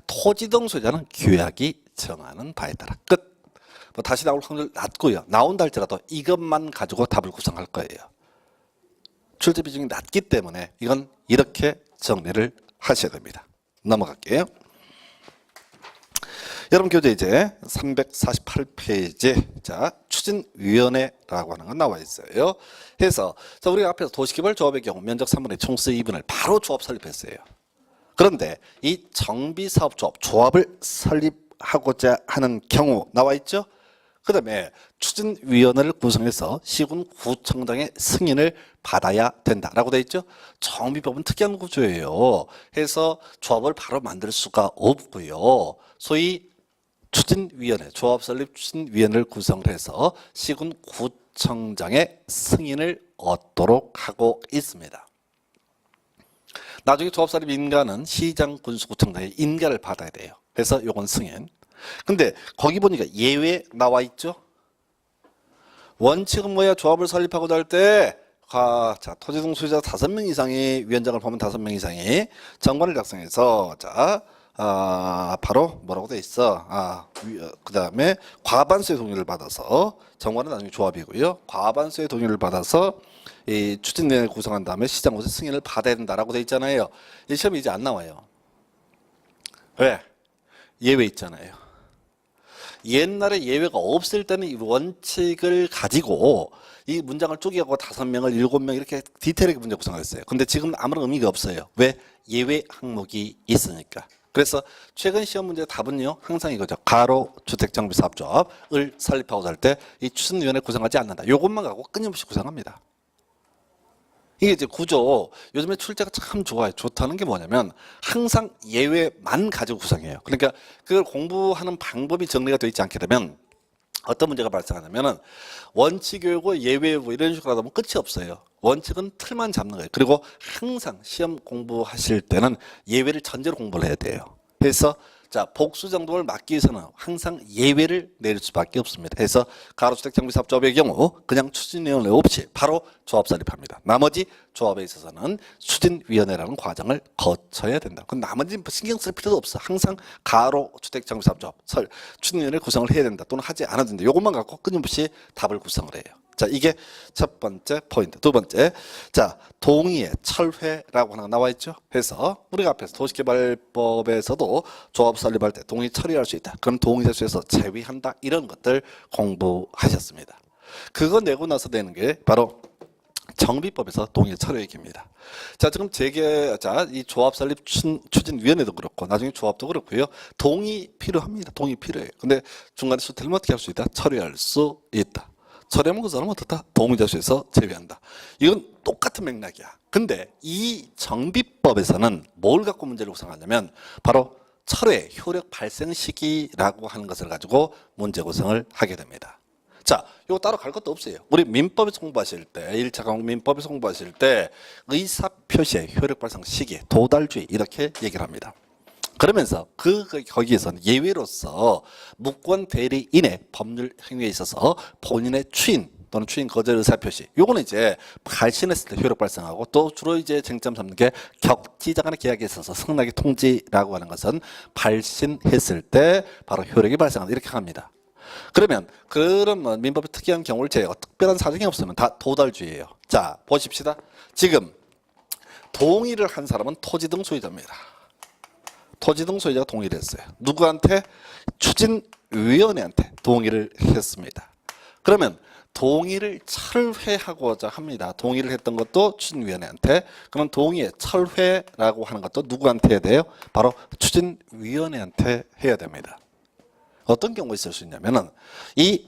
토지 등 소유자는 규약이 정하는 바에 따라. 끝. 뭐 다시 나올 확률 낮고요. 나온다 할지라도 이것만 가지고 답을 구성할 거예요. 출제 비중이 낮기 때문에 이건 이렇게 정리를 하셔야 됩니다. 넘어갈게요. 여러분 교재 이제 348페이지 자 추진위원회라고 하는 건 나와 있어요. 해서 자, 우리가 앞에서 도시개발조합의 경우 면적 3분의 총수 2분을 바로 조합 설립했어요. 그런데 이 정비사업조합 조합을 설립하고자 하는 경우 나와 있죠. 그 다음에 추진위원회를 구성해서 시군구청장의 승인을 받아야 된다라고 되어 있죠. 정비법은 특이한 구조예요. 해서 조합을 바로 만들 수가 없고요. 소위 추진위원회, 조합 설립 추진위원회를 구성을 해서 시군구청장의 승인을 얻도록 하고 있습니다. 나중에 조합 설립 인가는 시장 군수구청장의 인가를 받아야 돼요. 그래서 요건 승인. 근데 거기 보니까 예외 나와 있죠. 원칙은 뭐야? 조합을 설립하고자 할 때 자, 토지등 소유자 5명 이상이 위원장을 포함한 5명 이상이 정관을 작성해서 자 바로 뭐라고 돼 있어? 그 다음에 과반수의 동의를 받아서 정관은 나중에 조합이고요. 과반수의 동의를 받아서 이 추진위원회 구성한 다음에 시장으로서 승인을 받아야 된다라고 돼 있잖아요. 이 시험이 이제 안 나와요. 왜? 예외 있잖아요. 옛날에 예외가 없을 때는 이 원칙을 가지고 이 문장을 쪼개고 5명을 7명 이렇게 디테일하게 문제 구성을 했어요. 근데 지금 아무런 의미가 없어요. 왜? 예외 항목이 있으니까. 그래서 최근 시험 문제 답은요 항상 이거죠. 가로 주택정비사업조합을 설립하고자 할 때 이 추진위원회 구성하지 않는다. 이것만 갖고 끊임없이 구성합니다. 이게 이제 구조, 요즘에 출제가 참 좋아요. 좋다는 게 뭐냐면 항상 예외만 가지고 구성해요. 그러니까 그걸 공부하는 방법이 정리가 되어 있지 않게 되면 어떤 문제가 발생하냐면은 원칙이고 예외고 이런 식으로 하다 보면 끝이 없어요. 원칙은 틀만 잡는 거예요. 그리고 항상 시험 공부하실 때는 예외를 전제로 공부를 해야 돼요. 그래서 자, 복수 정도를 막기 위해서는 항상 예외를 내릴 수밖에 없습니다. 그래서 가로주택정비사업조합의 경우 그냥 추진위원회 없이 바로 조합 설립합니다. 나머지 조합에 있어서는 추진위원회라는 과정을 거쳐야 된다. 그 나머지 신경 쓸 필요도 없어. 항상 가로주택정비사업조합 추진위원회 구성을 해야 된다. 또는 하지 않아도 된다. 이것만 갖고 끊임없이 답을 구성을 해요. 자, 이게 첫 번째 포인트. 두 번째, 자, 동의의 철회라고 하는 거 나와 있죠. 그래서 우리가 앞에서 도시개발법에서도 조합 설립할 때 동의 처리할 수 있다. 그럼 동의 대수에서 제외한다. 이런 것들 공부하셨습니다. 그거 내고 나서 되는 게 바로 정비법에서 동의 처리 얘기입니다. 자, 지금 이 조합 설립 추진위원회도 그렇고 나중에 조합도 그렇고요. 동의 필요합니다. 동의 필요해요. 근데 중간에 수틀면 어떻게 할 수 있다? 처리할 수 있다. 처리해 먹은 사람은 어떻다? 동의자수에서 제외한다. 이건 똑같은 맥락이야. 근데 이 정비법에서는 뭘 갖고 문제를 구성하냐면 바로 철회 효력 발생 시기라고 하는 것을 가지고 문제 구성을 하게 됩니다. 자, 이거 따로 갈 것도 없어요. 우리 민법에서 공부하실 때, 1차 과목 민법에서 공부하실 때 의사표시의 효력 발생 시기, 도달주의 이렇게 얘기를 합니다. 그러면서 거기에서는 예외로서 무권 대리인의 법률 행위에 있어서 본인의 추인 또는 추인 거절 의사표시, 요거는 이제 발신했을 때 효력 발생하고, 또 주로 이제 쟁점 삼는 게 격지자 간의 계약에 있어서 승낙의 통지라고 하는 것은 발신했을 때 바로 효력이 발생한다 이렇게 합니다. 그러면 그런 민법의 특이한 경우를 제외하고 특별한 사정이 없으면 다 도달주의예요. 자, 보십시다. 지금 동의를 한 사람은 토지 등 소유자입니다. 토지 등 소유자가 동의를 했어요. 누구한테? 추진위원회한테 동의를 했습니다. 그러면 동의를 철회하고자 합니다. 동의를 했던 것도 추진위원회한테. 그럼 동의의 철회라고 하는 것도 누구한테 해야 돼요? 바로 추진위원회한테 해야 됩니다. 어떤 경우가 있을 수 있냐면은 이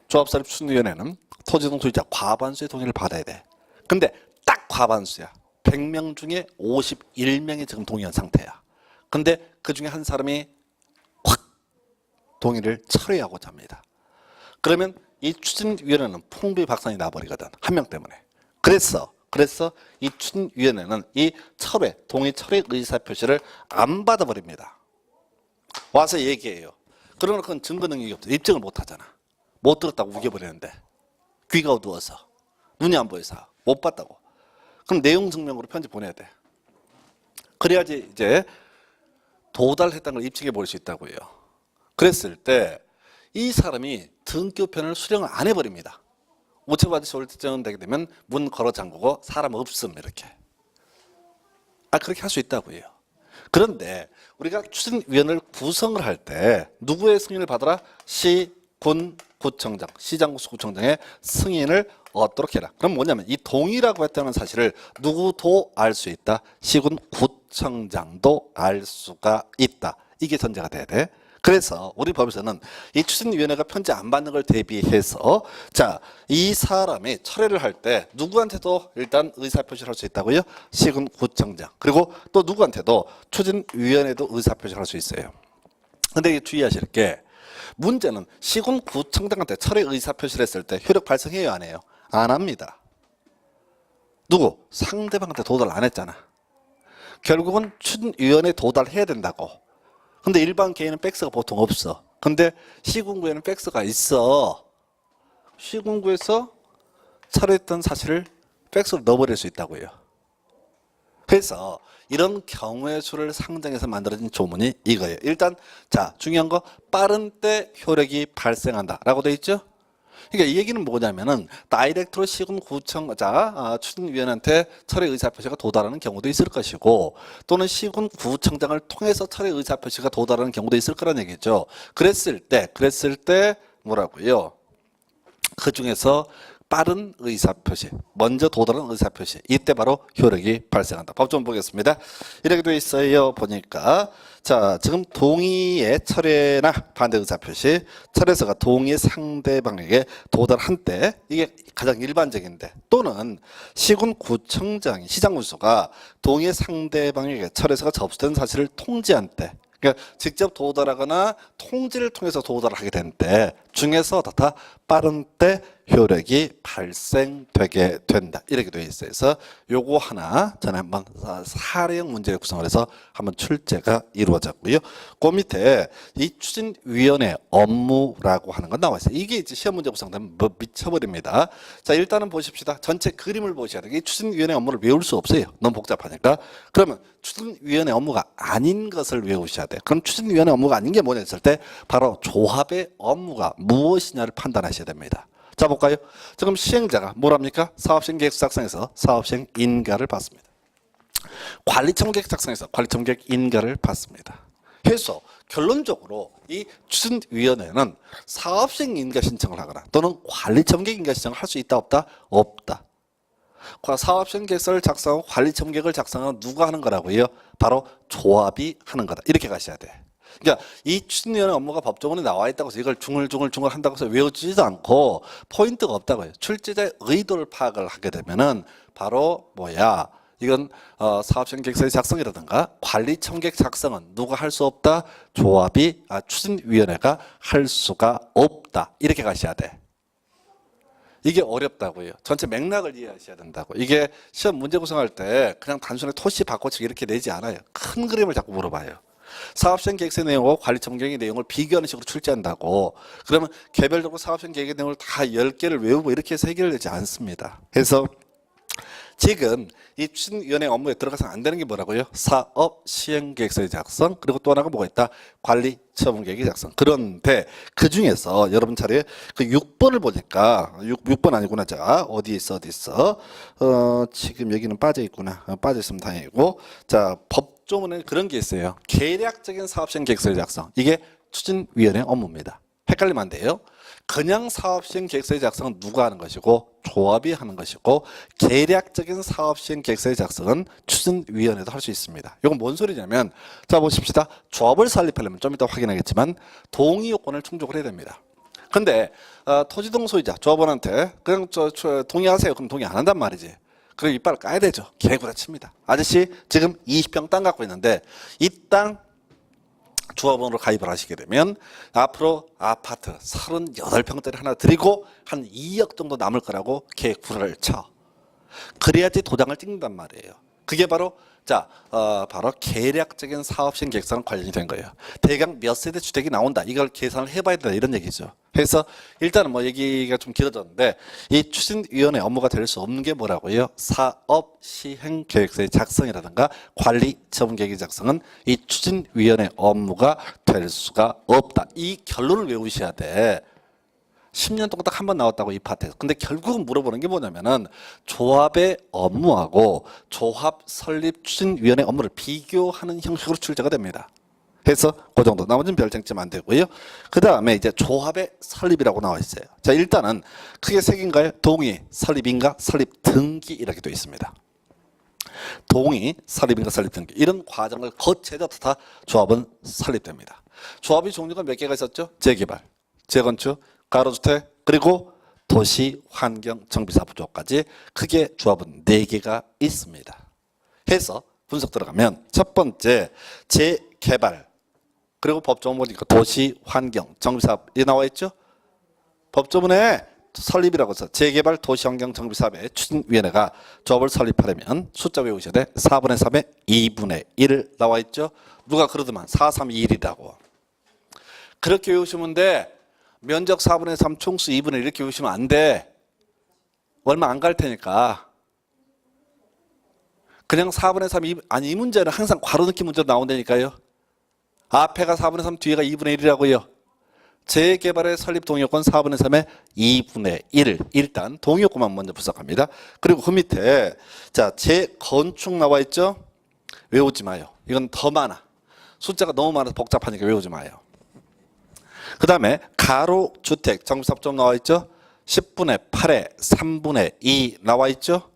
조합사립 추진위원회는 토지 등 소유자 과반수의 동의를 받아야 돼. 근데 딱 과반수야. 100명 중에 51명이 지금 동의한 상태야. 근데 그 중에 한 사람이 확 동의를 철회하고자 합니다. 그러면 이 추진위원회는 풍비 박산이 나버리거든. 한 명 때문에. 그래서 이 추진위원회는 이 동의 철회 의사표시를 안 받아버립니다. 와서 얘기해요. 그러나 그건 증거 능력이 없어. 입증을 못 하잖아. 못 들었다고 우겨버리는데. 귀가 어두워서. 눈이 안 보여서. 못 봤다고. 그럼 내용 증명으로 편지 보내야 돼. 그래야지 이제 도달했다는 걸 입증해 볼 수 있다고요. 그랬을 때 이 사람이 등기우편을 수령을 안 해버립니다. 우체부 아저씨 올 때쯤 되게 되면 문 걸어 잠그고 사람 없음 이렇게. 그렇게 할 수 있다고요. 그런데 우리가 추진위원회를 구성을 할 때 누구의 승인을 받아라? 시군구청장, 시장구청장의 승인을 얻도록 해라. 그럼 뭐냐면 이 동의라고 했다는 사실을 누구도 알 수 있다. 시군구청장도 알 수가 있다. 이게 전제가 돼야 돼. 그래서 우리 법에서는 이 추진위원회가 편지 안 받는 걸 대비해서 자, 이 사람이 철회를 할 때 누구한테도 일단 의사표시를 할 수 있다고요? 시군구청장. 그리고 또 누구한테도 추진위원회도 의사표시를 할 수 있어요. 근데 주의하실 게 문제는 시군구청장한테 철회 의사표시를 했을 때 효력 발생해요, 안 해요? 안 합니다. 누구? 상대방한테 도달 안 했잖아. 결국은 추진위원회에 도달해야 된다고. 근데 일반 개인은 팩스가 보통 없어. 근데 시군구에는 팩스가 있어. 시군구에서 철회했던 사실을 팩스로 넣어버릴 수 있다고요. 그래서 이런 경우의 수를 상정해서 만들어진 조문이 이거예요. 일단 자, 중요한 거 빠른 때 효력이 발생한다 라고 돼 있죠. 그러니까 이 얘기는 뭐냐면은 다이렉트로 시군구청장, 추진위원한테 철회 의사표시가 도달하는 경우도 있을 것이고, 또는 시군구청장을 통해서 철회 의사표시가 도달하는 경우도 있을 거란 얘기죠. 그랬을 때 뭐라고요? 그 중에서 빠른 의사표시, 먼저 도달한 의사표시, 이때 바로 효력이 발생한다. 법 좀 보겠습니다. 이렇게 되어 있어요. 보니까 자, 지금 동의의 철회나 반대 의사표시, 철회서가 동의 상대방에게 도달한 때, 이게 가장 일반적인데, 또는 시군구청장이, 시장군수가 동의 상대방에게 철회서가 접수된 사실을 통지한 때, 그러니까 직접 도달하거나 통지를 통해서 도달하게 된 때 중에서 다 빠른 때 효력이 발생되게 된다. 이렇게 되어 있어요. 그래서 요거 하나 전에 한번 사례형 문제를 구성을 해서 한번 출제가 이루어졌고요. 그 밑에 이 추진위원회 업무라고 하는 건 나와 있어요. 이게 이제 시험 문제 구성되면 미쳐버립니다. 자, 일단은 보십시다. 전체 그림을 보셔야 돼요. 이 추진위원회 업무를 외울 수 없어요. 너무 복잡하니까. 그러면 추진위원회 업무가 아닌 것을 외우셔야 돼요. 그럼 추진위원회 업무가 아닌 게 뭐냐 했을 때 바로 조합의 업무가 무엇이냐를 판단하셔야 됩니다. 자, 볼까요? 지금 시행자가 뭐랍니까? 사업시행 계획 작성에서 사업시행 인가를 받습니다. 관리청 계획 작성에서 관리청 계획 인가를 받습니다. 그래서 결론적으로 이 추진위원회는 사업시행 인가 신청을 하거나 또는 관리청 계획 인가 신청을 할 수 있다 없다? 없다. 사업시행 계획서를 작성하고 관리청 계획을 작성하는 누가 하는 거라고요? 바로 조합이 하는 거다. 이렇게 가셔야 돼. 그러니까 이 추진위원회 업무가 법조문에 나와 있다고 해서 이걸 중얼중얼 한다고 해서 외워지지도 않고 포인트가 없다고요. 출제자의 의도를 파악을 하게 되면은 바로 뭐야? 이건 사업시행 계획서의 작성이라든가 관리 청객 작성은 누가 할 수 없다? 추진위원회가 할 수가 없다. 이렇게 가셔야 돼. 이게 어렵다고요. 전체 맥락을 이해하셔야 된다고. 이게 시험 문제 구성할 때 그냥 단순히 토시 바꿔치기 이렇게 내지 않아요. 큰 그림을 자꾸 물어봐요. 사업시행 계획서의 내용과 관리청 계획의 내용을 비교하는 식으로 출제한다고. 그러면 개별적으로 사업시행 계획의 내용을 다 10개를 외우고 이렇게 해서 해결되지 않습니다. 그래서 지금 이 추진위원회 업무에 들어가서는 안 되는 게 뭐라고요? 사업 시행 계획서의 작성, 그리고 또 하나가 뭐가 있다? 관리 처분 계획의 작성. 그런데 그 중에서 여러분 차례에 그 6번을 보니까 6번 아니구나. 자, 어디 있어? 지금 여기는 빠져 있구나. 빠져 있으면 다행이고. 자, 법조문에 그런 게 있어요. 계략적인 사업 시행 계획서의 작성. 이게 추진위원회 업무입니다. 헷갈리면 안 돼요. 그냥 사업시행 계획서의 작성은 누가 하는 것이고 조합이 하는 것이고 계략적인 사업시행 계획서의 작성은 추진위원회도 할 수 있습니다. 이건 뭔 소리냐면 자 보십시다. 조합을 설립하려면 좀 이따 확인하겠지만 동의 요건을 충족을 해야 됩니다. 근데 토지등 소유자 조합원한테 그냥 동의하세요. 그럼 동의 안 한단 말이지. 그럼 이빨을 까야 되죠. 개구라칩니다. 아저씨 지금 20평 땅 갖고 있는데 이 땅 조합원으로 가입을 하시게 되면 앞으로 아파트 38평짜리 하나 드리고 한 2억 정도 남을 거라고 계획 불허를 쳐. 그래야지 도장을 찍는단 말이에요. 그게 바로 바로 계략적인 사업시행 계획서랑 관련이 된 거예요. 대강 몇 세대 주택이 나온다. 이걸 계산을 해봐야 된다. 이런 얘기죠. 그래서 일단은 뭐 얘기가 좀 길어졌는데 이 추진위원회 업무가 될 수 없는 게 뭐라고요? 사업시행 계획서의 작성이라든가 관리 처분 계획의 작성은 이 추진위원회 업무가 될 수가 없다. 이 결론을 외우셔야 돼. 10년 동안 딱 한 번 나왔다고 이 파트에서. 근데 결국은 물어보는 게 뭐냐면은 조합의 업무하고 조합 설립 추진위원회 업무를 비교하는 형식으로 출제가 됩니다. 그래서 그 정도. 나머지는 별 쟁점 안 되고요. 그 다음에 이제 조합의 설립이라고 나와 있어요. 자, 일단은 크게 세 개인가요? 동의, 설립인가, 설립 등기 이렇게 되어 있습니다. 동의, 설립인가, 설립 등기. 이런 과정을 거쳐서 다 조합은 설립됩니다. 조합의 종류가 몇 개가 있었죠? 재개발, 재건축, 가로주택, 그리고 도시환경정비사업조합까지 크게 조합은 4개가 있습니다. 해서 분석 들어가면 첫 번째 재개발, 그리고 법조문 보니까 도시환경정비사업이 나와 있죠. 법조문에 설립이라고 해서 재개발 도시환경정비사업의 추진위원회가 조합을 설립하려면 숫자 외우셔야 돼. 4분의 3의 2분의 1 나와 있죠. 누가 그러더만 4, 3, 2, 1이라고. 그렇게 외우시면 돼. 면적 4분의 3 총수 2분의 1 이렇게 외우시면 안 돼. 얼마 안 갈 테니까. 그냥 4분의 3, 이 문제는 항상 괄호 넣기 문제로 나온다니까요. 앞에가 4분의 3, 뒤에가 2분의 1이라고요. 재개발의 설립 동의요건 4분의 3의 2분의 1. 일단 동의요건만 먼저 분석합니다. 그리고 그 밑에 자 재건축 나와 있죠. 외우지 마요. 이건 더 많아. 숫자가 너무 많아서 복잡하니까 외우지 마요. 그 다음에 가로주택 정비사업조합 나와 있죠. 10분의 8에 3분의 2 나와 있죠.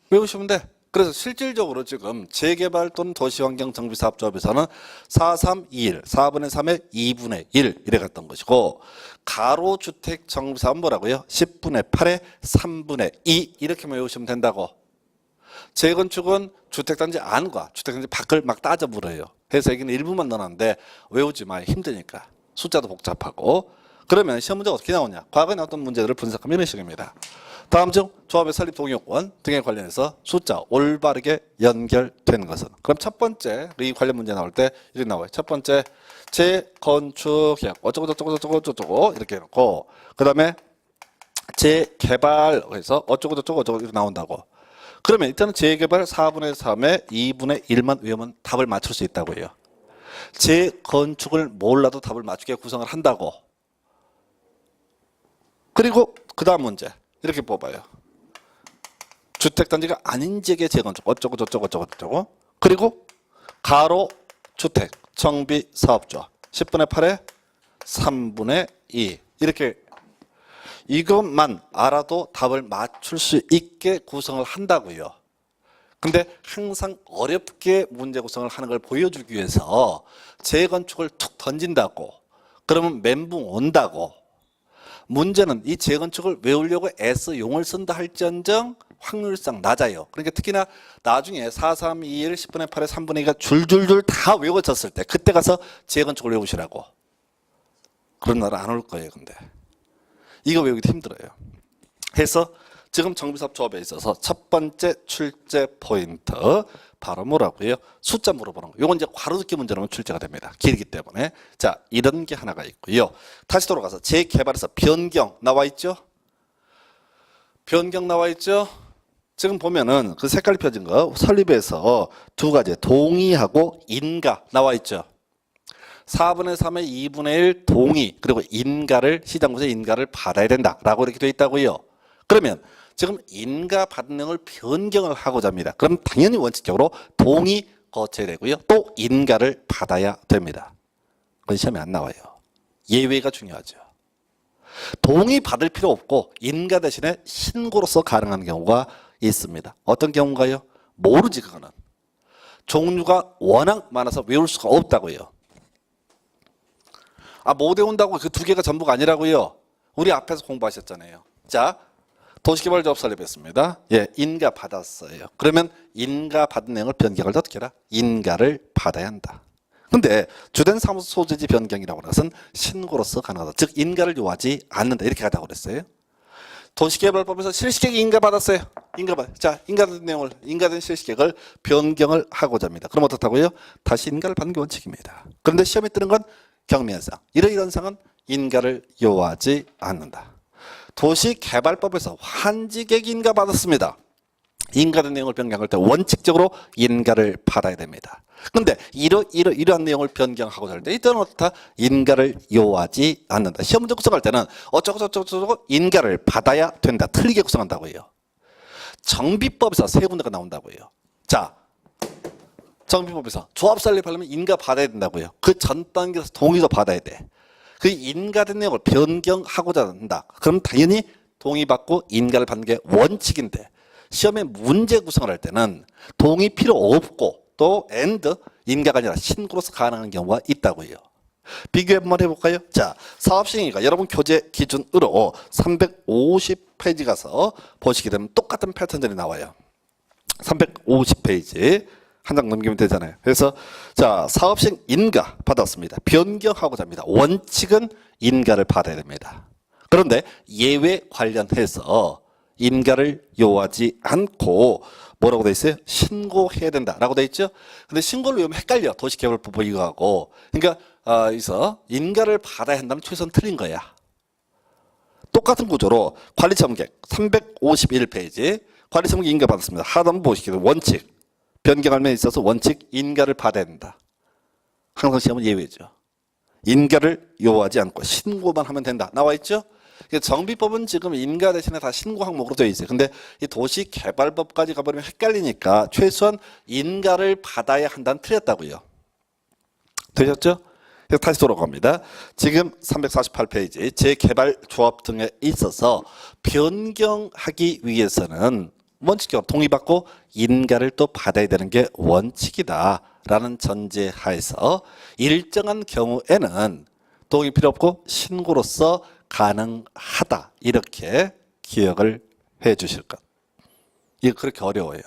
외우시면 돼. 그래서 실질적으로 지금 재개발 또는 도시환경정비사업조합에서는 4, 3, 2, 1, 4분의 3에 2분의 1 이래 갔던 것이고 가로주택 정비사업은 뭐라고요? 10분의 8에 3분의 2 이렇게만 외우시면 된다고. 재건축은 주택단지 안과 주택단지 밖을 막 따져 물어요. 그래서 여기는 일부만 넣었는데 외우지 마요. 힘드니까. 숫자도 복잡하고. 그러면 시험 문제가 어떻게 나오냐. 과거에 나왔던 문제들을 분석하면 이런 식입니다. 다음 중 조합의 설립 동의요건 등에 관련해서 숫자 올바르게 연결된 것은. 그럼 첫 번째 이 관련 문제 나올 때 이렇게 나와요. 첫 번째 재건축 계약 어쩌고 이렇게 해놓고 그 다음에 재개발 해서 어쩌고 이렇게 나온다고. 그러면 일단은 재개발 4분의 3에 2분의 1만 외우면 답을 맞출 수 있다고 해요. 재건축을 몰라도 답을 맞추게 구성을 한다고. 그리고 그 다음 문제 이렇게 뽑아요. 주택단지가 아닌 지역의 재건축 어쩌고 그리고 가로주택 정비사업조합 10분의 8에 3분의 2 이렇게 이것만 알아도 답을 맞출 수 있게 구성을 한다고요. 근데 항상 어렵게 문제 구성을 하는 걸 보여주기 위해서 재건축을 툭 던진다고 그러면 멘붕 온다고 문제는 이 재건축을 외우려고 애써 용을 쓴다 할지언정 확률상 낮아요. 그러니까 특히나 나중에 4, 3, 2, 1, 10분의 8에 3분의 2가 줄줄줄 다 외워졌을 때 그때 가서 재건축을 외우시라고. 그런 날은 안 올 거예요. 근데 이거 외우기도 힘들어요. 해서 지금 정비사업 조합에 있어서 첫 번째 출제 포인트 바로 뭐라고요? 숫자 물어보는 거. 이건 이제 괄호듣기 문제라면 출제가 됩니다. 길기 때문에. 자, 이런 게 하나가 있고요. 다시 돌아가서 재개발에서 변경 나와 있죠? 변경 나와 있죠? 지금 보면은 그 색깔이 펴진 거 설립에서 두 가지 동의하고 인가 나와 있죠. 4분의 3의 2분의 1 동의 그리고 인가를 시장부에서 인가를 받아야 된다라고 이렇게 되어 있다고요. 그러면 지금 인가 받는 내용을 변경을 하고자 합니다. 그럼 당연히 원칙적으로 동의 거쳐야 되고요. 또 인가를 받아야 됩니다. 그건 시험에 안 나와요. 예외가 중요하죠. 동의 받을 필요 없고 인가 대신에 신고로서 가능한 경우가 있습니다. 어떤 경우인가요? 모르지 그거는. 종류가 워낙 많아서 외울 수가 없다고요. 못 외운다고 그 두 개가 전부가 아니라고요. 우리 앞에서 공부하셨잖아요. 자, 도시개발조합 설립했습니다. 예, 인가 받았어요. 그러면 인가 받은 내용을 변경을 어떻게 해라? 인가를 받아야 한다. 근데 주된 사무소 소재지 변경이라고 하는 것은 신고로서 가능하다. 즉 인가를 요하지 않는다. 이렇게 하다고 그랬어요. 도시개발법에서 실시계획 인가 받았어요. 자, 인가된 내용을 인가된 실시계획을 변경을 하고자 합니다. 그럼 어떻다고요? 다시 인가를 받는 게 원칙입니다. 그런데 시험에 뜨는 건 경미현상. 이런 상은 인가를 요하지 않는다. 도시개발법에서 환지계획 인가 받았습니다. 인가된 내용을 변경할 때 원칙적으로 인가를 받아야 됩니다. 그런데 이러한 내용을 변경하고자 할 때 이때는 어떻다? 인가를 요하지 않는다. 시험 문제 구성할 때는 어쩌고 인가를 받아야 된다. 틀리게 구성한다고요. 정비법에서 세 군데가 나온다고요. 자, 정비법에서 조합 설립하려면 인가 받아야 된다고요. 그 전 단계에서 동의도 받아야 돼. 그 인가된 내용을 변경하고자 한다. 그럼 당연히 동의받고 인가를 받는 게 원칙인데 시험에 문제 구성을 할 때는 동의 필요 없고 또 인가가 아니라 신고로서 가능한 경우가 있다고요. 비교 한번 해볼까요? 자, 사업시행위가 여러분 교재 기준으로 350페이지 가서 보시게 되면 똑같은 패턴들이 나와요. 350페이지 한 장 넘기면 되잖아요. 그래서 자, 사업시행 인가 받았습니다. 변경하고자 합니다. 원칙은 인가를 받아야 됩니다. 그런데 예외 관련해서 인가를 요하지 않고 뭐라고 돼 있어요? 신고해야 된다라고 돼 있죠. 근데 신고를 외우면 헷갈려. 도시개발법 이거하고. 그러니까 여기서 인가를 받아야 한다면 최소한 틀린 거야. 똑같은 구조로 관리청객 351페이지 관리청객 인가 받았습니다. 하단 보시기도 원칙 변경할 면에 있어서 원칙 인가를 받아야 된다. 항상 시험은 예외죠. 인가를 요하지 않고 신고만 하면 된다. 나와 있죠? 정비법은 지금 인가 대신에 다 신고 항목으로 되어 있어요. 근데 이 도시개발법까지 가버리면 헷갈리니까 최소한 인가를 받아야 한다는 틀렸다고요. 되셨죠? 다시 돌아갑니다. 지금 348페이지 재개발조합 등에 있어서 변경하기 위해서는 원칙적으로 동의받고 인가를 또 받아야 되는 게 원칙이다라는 전제하에서 일정한 경우에는 동의 필요 없고 신고로서 가능하다 이렇게 기억을 해 주실 것. 이거 그렇게 어려워요.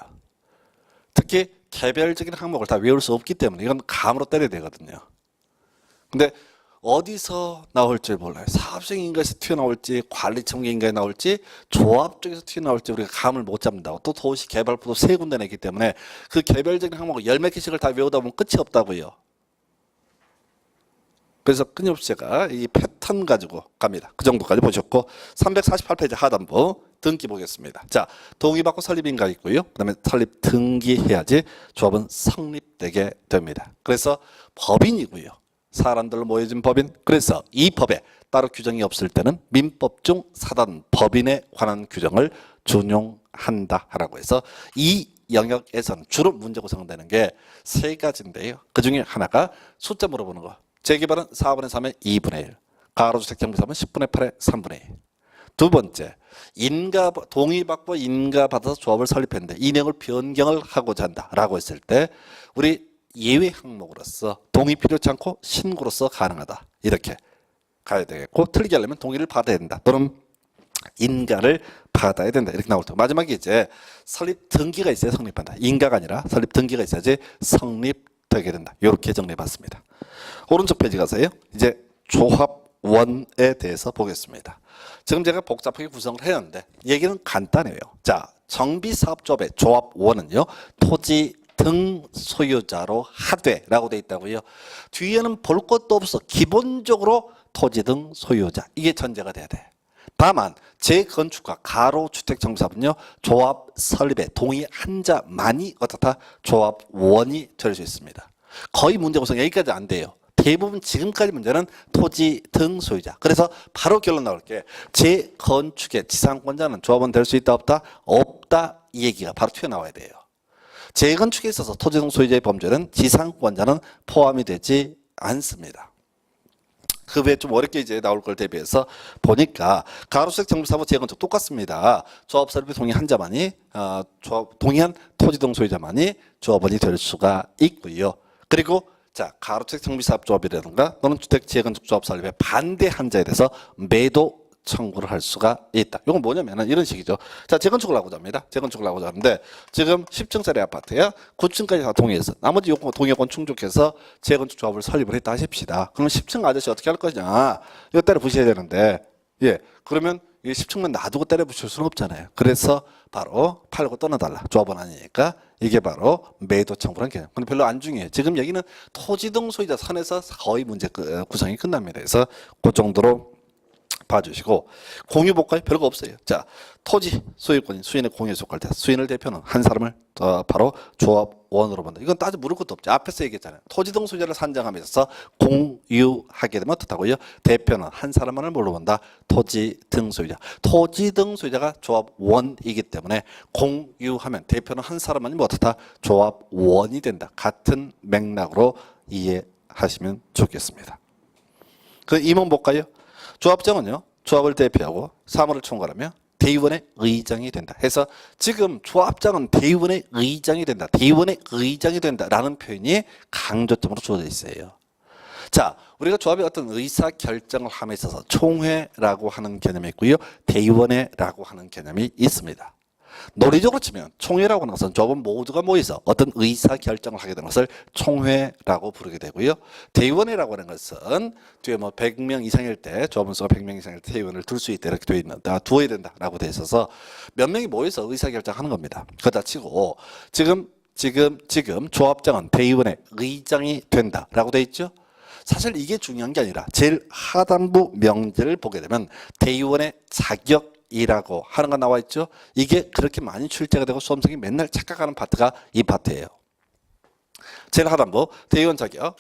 특히 개별적인 항목을 다 외울 수 없기 때문에 이건 감으로 때려야 되거든요. 근데 어디서 나올지 몰라요. 사업시행 인가에서 튀어나올지 관리청객 인가에 나올지 조합 쪽에서 튀어나올지 우리가 감을 못 잡는다고. 또 도시개발법도 세 군데 내기 때문에 그 개별적인 항목을 열 몇 개씩을 다 외우다 보면 끝이 없다고요. 그래서 끊임없이 제가 이 패턴 가지고 갑니다. 그 정도까지 보셨고 348페이지 하단부 등기 보겠습니다. 자, 동의받고 설립인가 있고요. 그 다음에 설립 등기해야지 조합은 성립되게 됩니다. 그래서 법인이고요. 사람들로 모여진 법인. 그래서 이 법에 따로 규정이 없을 때는 민법 중 사단 법인에 관한 규정을 준용한다라고 해서 이 영역에서는 주로 문제 구성되는 게 세 가지인데요. 그 중에 하나가 숫자 물어보는 거. 재개발은 4분의 3의 2분의 1. 가로주택 정비사업은 10분의 8의 3분의 2. 두 번째, 동의받고 인가받아서 조합을 설립했는데 이 내용을 변경을 하고자 한다라고 했을 때 우리 예외 항목으로서 동의 필요치 않고 신고로서 가능하다 이렇게 가야 되겠고, 틀리게 하려면 동의를 받아야 된다 또는 인가를 받아야 된다 이렇게 나올 때, 마지막에 이제 설립 등기가 있어야 성립한다. 인가가 아니라 설립 등기가 있어야지 성립되게 된다. 이렇게 정리해봤습니다. 오른쪽 페이지 가서요. 이제 조합원에 대해서 보겠습니다. 지금 제가 복잡하게 구성을 했는데 얘기는 간단해요. 자, 정비사업조합의 조합원은요, 토지 등 소유자로 하되라고 돼 있다고요. 뒤에는 볼 것도 없어. 기본적으로 토지 등 소유자, 이게 전제가 돼야 돼. 다만 재건축과 가로주택정비사업은요, 조합 설립에 동의한 자만이 어떻다? 조합원이 될 수 있습니다. 거의 문제 구성 여기까지 안 돼요. 대부분 지금까지 문제는 토지 등 소유자. 그래서 바로 결론 나올게. 재건축의 지상권자는 조합원 될 수 있다 없다? 없다, 이 얘기가 바로 튀어나와야 돼요. 재건축에 있어서 토지 등 소유자의 범죄는 지상권자는 포함이 되지 않습니다. 그 외에 좀 어렵게 이제 나올 걸 대비해서 보니까 가로주택 정비사업 재건축 똑같습니다. 조합 설립에 동의한 자만이 동의한 토지 등 소유자만이 조합원이 될 수가 있고요. 그리고 자, 가로주택 정비사업조합이라든가 또는 주택 재건축 조합 설립에 반대한 자에 대해서 매도 청구를 할 수가 있다. 이건 뭐냐면은 이런 식이죠. 자, 재건축을 하고자 합니다. 재건축을 하고자 하는데 지금 10층짜리 아파트야 9층까지 다 동의했어. 나머지 요건 동의권 충족해서 재건축 조합을 설립을 했다 하십시다. 그러면 10층 아저씨 어떻게 할 거냐? 이거 때려 부셔야 되는데, 예, 그러면 이 10층만 놔두고 때려 부실 수는 없잖아요. 그래서 바로 팔고 떠나달라. 조합원 아니니까. 이게 바로 매도 청구라는 개념. 근데 별로 안 중요해요. 지금 여기는 토지 등 소유자 선에서 거의 문제 구성이 끝납니다. 그래서 그 정도로 봐주시고, 공유 볼까요? 별거 없어요. 자, 토지 소유권이 수인의 공유에 속할 때 수인을 대표는 한 사람을 바로 조합원으로 본다. 이건 따져 물을 것도 없죠. 앞에서 얘기했잖아요. 토지 등 소유자를 산정하면서 공유하게 되면 어떻다고요? 대표는 한 사람만을 뭘로 본다? 토지 등 소유자. 토지 등 소유자가 조합원이기 때문에 공유하면 대표는 한 사람만이 뭐 어떻다? 조합원이 된다. 같은 맥락으로 이해하시면 좋겠습니다. 그 임원 볼까요? 조합장은요, 조합을 대표하고 사무를 총괄하며 대의원의 의장이 된다. 해서 지금 조합장은 대의원의 의장이 된다. 대의원의 의장이 된다라는 표현이 강조점으로 주어져 있어요. 자, 우리가 조합의 어떤 의사 결정을 함에 있어서 총회라고 하는 개념이 있고요, 대의원회라고 하는 개념이 있습니다. 논리적으로 치면 총회라고 하는 것은 조합원 모두가 모여서 어떤 의사 결정을 하게 되는 것을 총회라고 부르게 되고요. 대의원회라고 하는 것은 뒤에 뭐 100명 이상일 때, 조합원 수가 100명 이상일 때 대의원을 둘 수 있다 이렇게 되어 있는데, 두어야 된다라고 되어 있어서 몇 명이 모여서 의사 결정하는 겁니다. 그렇다 치고 지금 조합장은 대의원의 의장이 된다라고 되어 있죠. 사실 이게 중요한 게 아니라 제일 하단부 명제를 보게 되면 대의원의 자격이라고 하는 거 나와 있죠. 이게 그렇게 많이 출제가 되고 수험생이 맨날 착각하는 파트가 이 파트예요. 제일 하단부 대의원 자격.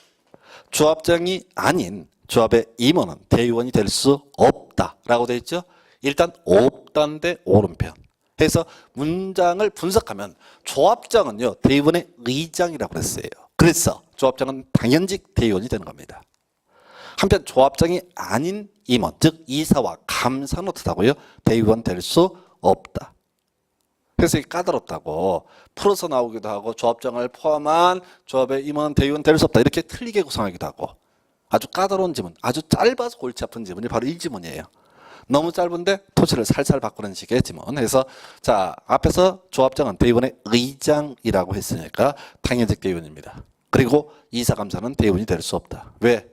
조합장이 아닌 조합의 임원은 대의원이 될 수 없다라고 되어 있죠. 일단 없다인데 오른편. 해서 문장을 분석하면 조합장은요, 대의원의 의장이라고 그랬어요. 그래서 조합장은 당연직 대의원이 되는 겁니다. 한편 조합장이 아닌 임원, 즉 이사와 감사는 어떻다고요? 대의원 될 수 없다. 그래서 이게 까다롭다고 풀어서 나오기도 하고, 조합장을 포함한 조합의 임원은 대의원 될 수 없다 이렇게 틀리게 구성하기도 하고, 아주 까다로운 지문, 아주 짧아서 골치 아픈 지문이 바로 이 지문이에요. 너무 짧은데 토치를 살살 바꾸는 식의 지문. 그래서 자, 앞에서 조합장은 대의원의 의장이라고 했으니까 당연직 대의원입니다. 그리고 이사감사는 대의원이 될 수 없다. 왜?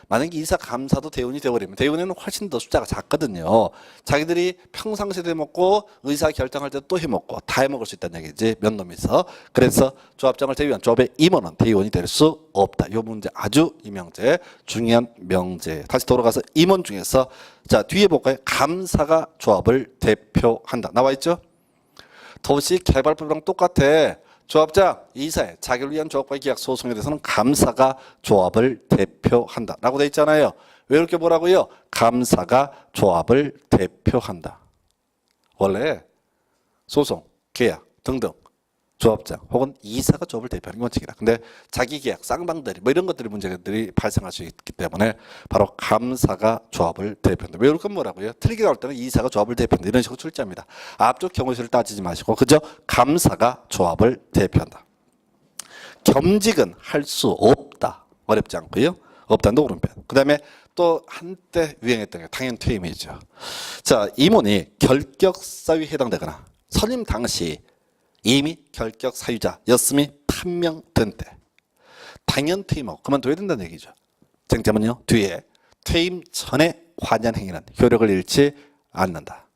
만약에 이사감사도 대의원이 되어버리면 대의원에는 훨씬 더 숫자가 작거든요. 자기들이 평상시에도 해먹고 의사 결정할 때도 또 해먹고 다 해먹을 수 있다는 얘기지, 몇 놈이서. 그래서 조합장을 대의원, 조합의 임원은 대의원이 될 수 없다. 이 문제 아주 이 명제 중요한 명제. 다시 돌아가서 임원 중에서 자, 뒤에 볼까요? 감사가 조합을 대표한다. 나와 있죠? 도시개발법이랑 똑같아. 조합장, 이사회, 자기를 위한 조합과의 계약 소송에 대해서는 감사가 조합을 대표한다 라고 되어 있잖아요. 왜 이렇게 뭐라고요? 감사가 조합을 대표한다. 원래 소송, 계약 등등 조합장 혹은 이사가 조합을 대표하는 게 원칙이다. 근데 자기계약, 쌍방대리 뭐 이런 것들이 문제들이 발생할 수 있기 때문에 바로 감사가 조합을 대표한다. 왜 그럴까 뭐라고요? 틀리게 나올 때는 이사가 조합을 대표한다. 이런 식으로 출제합니다. 앞쪽 경우수를 따지지 마시고 그저 감사가 조합을 대표한다. 겸직은 할 수 없다. 어렵지 않고요. 없다는 오른편. 그 다음에 또 한때 유행했던 게 당연 퇴임이죠. 자, 임원이 결격 사유에 해당되거나 선임 당시 이미 결격 사유자였음이 판명된 때 당연 퇴임하고 그만둬야 된다는 얘기죠. 쟁점은요. 뒤에 퇴임 전에 관여한 행위는 효력을 잃지 않는다.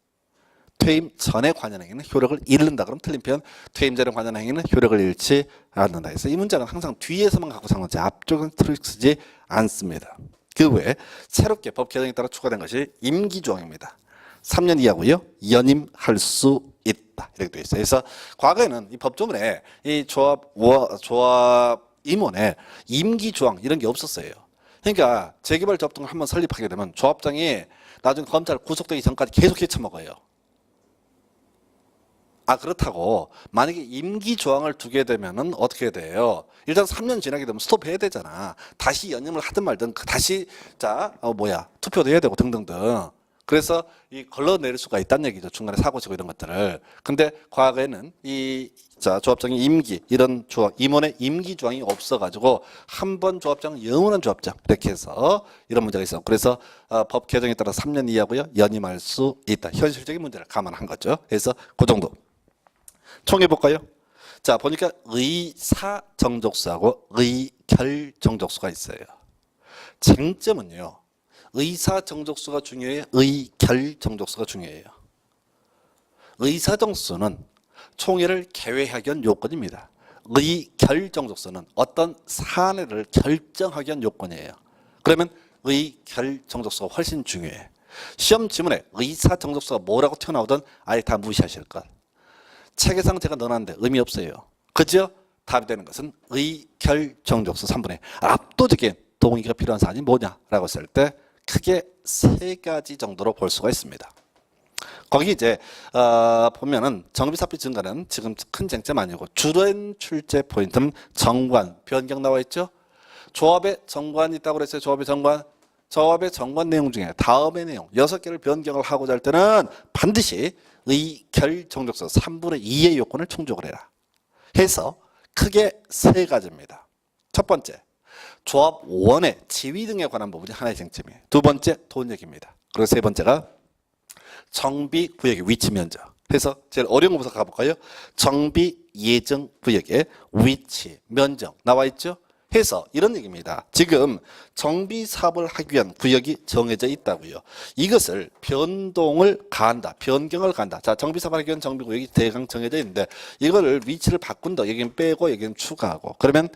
퇴임 전에 관여한 행위는 효력을 잃는다. 그럼 틀린 표현 퇴임 전에 관여한 행위는 효력을 잃지 않는다. 그래서 이 문장은 항상 뒤에서만 갖고 사는 거지 앞쪽은 틀을 쓰지 않습니다. 그 외에 새롭게 법 개정에 따라 추가된 것이 임기조항입니다. 3년 이하고요. 연임할 수 있다. 이렇게 되어 있어요. 그래서 과거에는 이 법조문에 이 조합 임원에 임기조항 이런 게 없었어요. 그러니까 재개발 조합 등을 한번 설립하게 되면 조합장이 나중에 검찰 구속되기 전까지 계속 헤쳐먹어요. 그렇다고 만약에 임기 조항을 두게 되면은 어떻게 돼요? 일단 3년 지나게 되면 스톱해야 되잖아. 다시 연임을 하든 말든 다시 투표도 해야 되고 등등등. 그래서 이 걸러낼 수가 있다는 얘기죠. 중간에 사고치고 이런 것들을. 근데 과거에는 조합장의 임기 이런 조합 임원의 임기 조항이 없어가지고 한 번 조합장 영원한 조합장 이렇게 해서 이런 문제가 있어. 그래서 법 개정에 따라 3년 이하고요 연임할 수 있다. 현실적인 문제를 감안한 거죠. 그래서 그 정도. 총해 볼까요? 자, 보니까 의사정족수하고 의결정족수가 있어요. 쟁점은요. 의사정족수가 중요해요. 의결정족수가 중요해요. 의사정족수는 총회를 개회하기 위한 요건입니다. 의결정족수는 어떤 사안을 결정하기 위한 요건이에요. 그러면 의결정족수가 훨씬 중요해. 시험 지문에 의사정족수가 뭐라고 튀어나오든 아예 다 무시하실 것. 책에상 제가 넣어놨는데 의미 없어요. 그죠? 답이 되는 것은 의결정족수 3분의 압도적인 동의가 필요한 사안이 뭐냐라고 했을 때 크게 3가지 정도로 볼 수가 있습니다. 거기 이제 보면은 정비사비 증가는 지금 큰 쟁점 아니고 주된 출제 포인트는 정관, 변경 나와 있죠. 조합에 정관이 있다고 그랬어요. 조합의 정관 내용 중에 다음의 내용 6개를 변경을 하고자 할 때는 반드시 의결정족수 3분의 2의 요건을 충족을 해라. 해서 크게 3가지입니다. 첫 번째, 조합원의 지위 등에 관한 부분이 하나의 쟁점이에요. 두 번째, 돈역입니다. 그리고 세 번째가 정비구역의 위치 면적. 그래서 제일 어려운 것부터 가볼까요? 정비예정구역의 위치 면적 나와 있죠? 해서 이런 얘기입니다. 지금 정비사업을 하기 위한 구역이 정해져 있다고요. 이것을 변동을 가한다. 변경을 가한다. 자, 정비사업을 하기 위한 정비구역이 대강 정해져 있는데 이거를 위치를 바꾼다. 여기는 빼고 여기는 추가하고. 그러면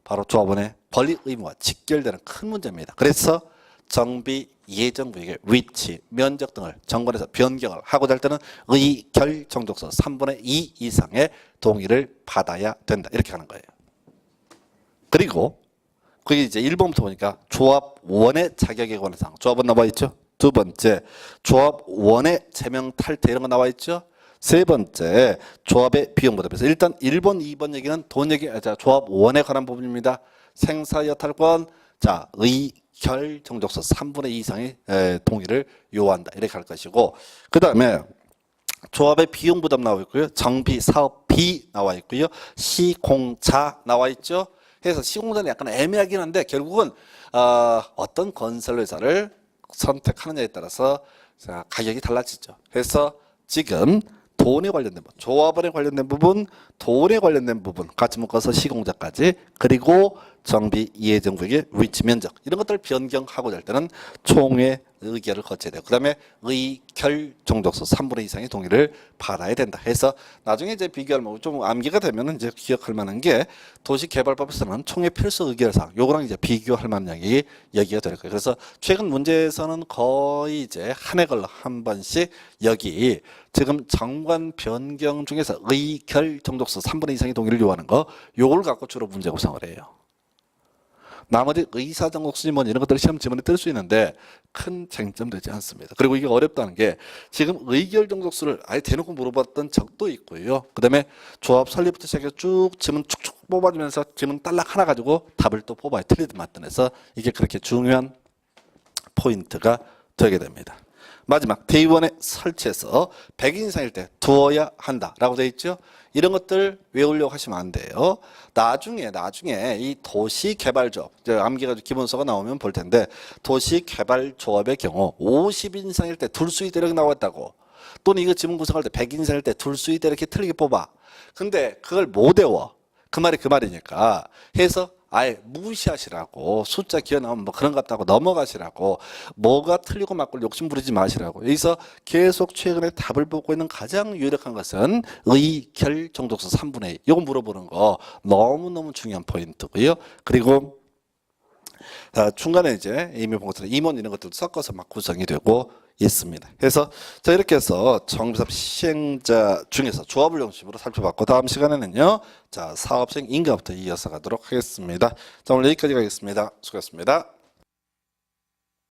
바로 조합원의 권리 의무와 직결되는 큰 문제입니다. 그래서 정비예정구역의 위치, 면적 등을 정관에서 변경을 하고자 할 때는 의결정족수 3분의 2 이상의 동의를 받아야 된다. 이렇게 하는 거예요. 그리고 그게 이제 1번부터 보니까 조합원의 자격에 관한 사항. 조합원 나와 있죠. 두 번째, 조합원의 제명 탈퇴 이런 거 나와 있죠. 세 번째, 조합의 비용 부담에서 일단 1번, 2번 얘기는 돈 얘기, 조합원에 관한 부분입니다. 생사여탈권, 의결정족수 3분의 2 이상의 동의를 요한다. 이렇게 할 것이고, 그 다음에 조합의 비용 부담 나와 있고요. 정비 사업비 나와 있고요. 시공자 나와 있죠. 그래서 시공자는 약간 애매하긴 한데 결국은 어떤 건설회사를 선택하느냐에 따라서 가격이 달라지죠. 그래서 지금 돈에 관련된 부분, 조합원에 관련된 부분, 돈에 관련된 부분 같이 묶어서 시공자까지 그리고 정비 예정구역의 위치 면적 이런 것들을 변경하고자 할 때는 총회 의결을 거쳐야 돼요. 그 다음에 의결정족수 3분의 2 이상의 동의를 받아야 된다. 해서 나중에 이제 비교하면 좀 암기가 되면 이제 기억할 만한 게 도시개발법에서는 총회 필수 의결사항 요거랑 이제 비교할 만한 여기가 될 거예요. 그래서 최근 문제에서는 거의 이제 한 해 걸러 한 번씩 여기 지금 정관 변경 중에서 의결정족수 3분의 2 이상의 동의를 요하는 거 요걸 갖고 주로 문제 구성을 해요. 나머지 의사정독 수지문 이런 것들 시험 지문에 뜰 수 있는데 큰 쟁점 되지 않습니다. 그리고 이게 어렵다는 게 지금 의결정독수를 아예 대놓고 물어봤던 적도 있고요. 그 다음에 조합 설립부터 시작해서 쭉 지문 축축 뽑아주면서 지문 딸락 하나 가지고 답을 또 뽑아요. 틀리든 맞든 해서 이게 그렇게 중요한 포인트가 되게 됩니다. 마지막 대의원에 설치해서 100인 이상일 때 두어야 한다라고 되어 있죠. 이런 것들 외우려고 하시면 안 돼요. 나중에 이 도시개발조합, 암기가 기본서가 나오면 볼 텐데 도시개발조합의 경우 50인 이상일 때 둘 수 있다 이렇게 나왔다고, 또는 이거 지문 구성할 때 100인 이상일 때 둘 수 있다 이렇게 틀리게 뽑아. 근데 그걸 못 외워. 그 말이 그 말이니까 해서 아예 무시하시라고, 숫자 기어 나오면 뭐 그런 것 같다고 넘어가시라고, 뭐가 틀리고 맞고 욕심 부리지 마시라고. 여기서 계속 최근에 답을 보고 있는 가장 유력한 것은 의결 정독수 3분의 2. 이거 물어보는 거 너무너무 중요한 포인트고요. 그리고 중간에 이제 이미 본 것처럼 임원 이런 것들도 섞어서 막 구성이 되고 있습니다. 그래서 자, 이렇게 해서 정비사업 시행자 중에서 조합을 중심으로 살펴봤고, 다음 시간에는요, 자, 사업생 인가부터 이어서 가도록 하겠습니다. 자, 오늘 여기까지 가겠습니다. 수고하셨습니다.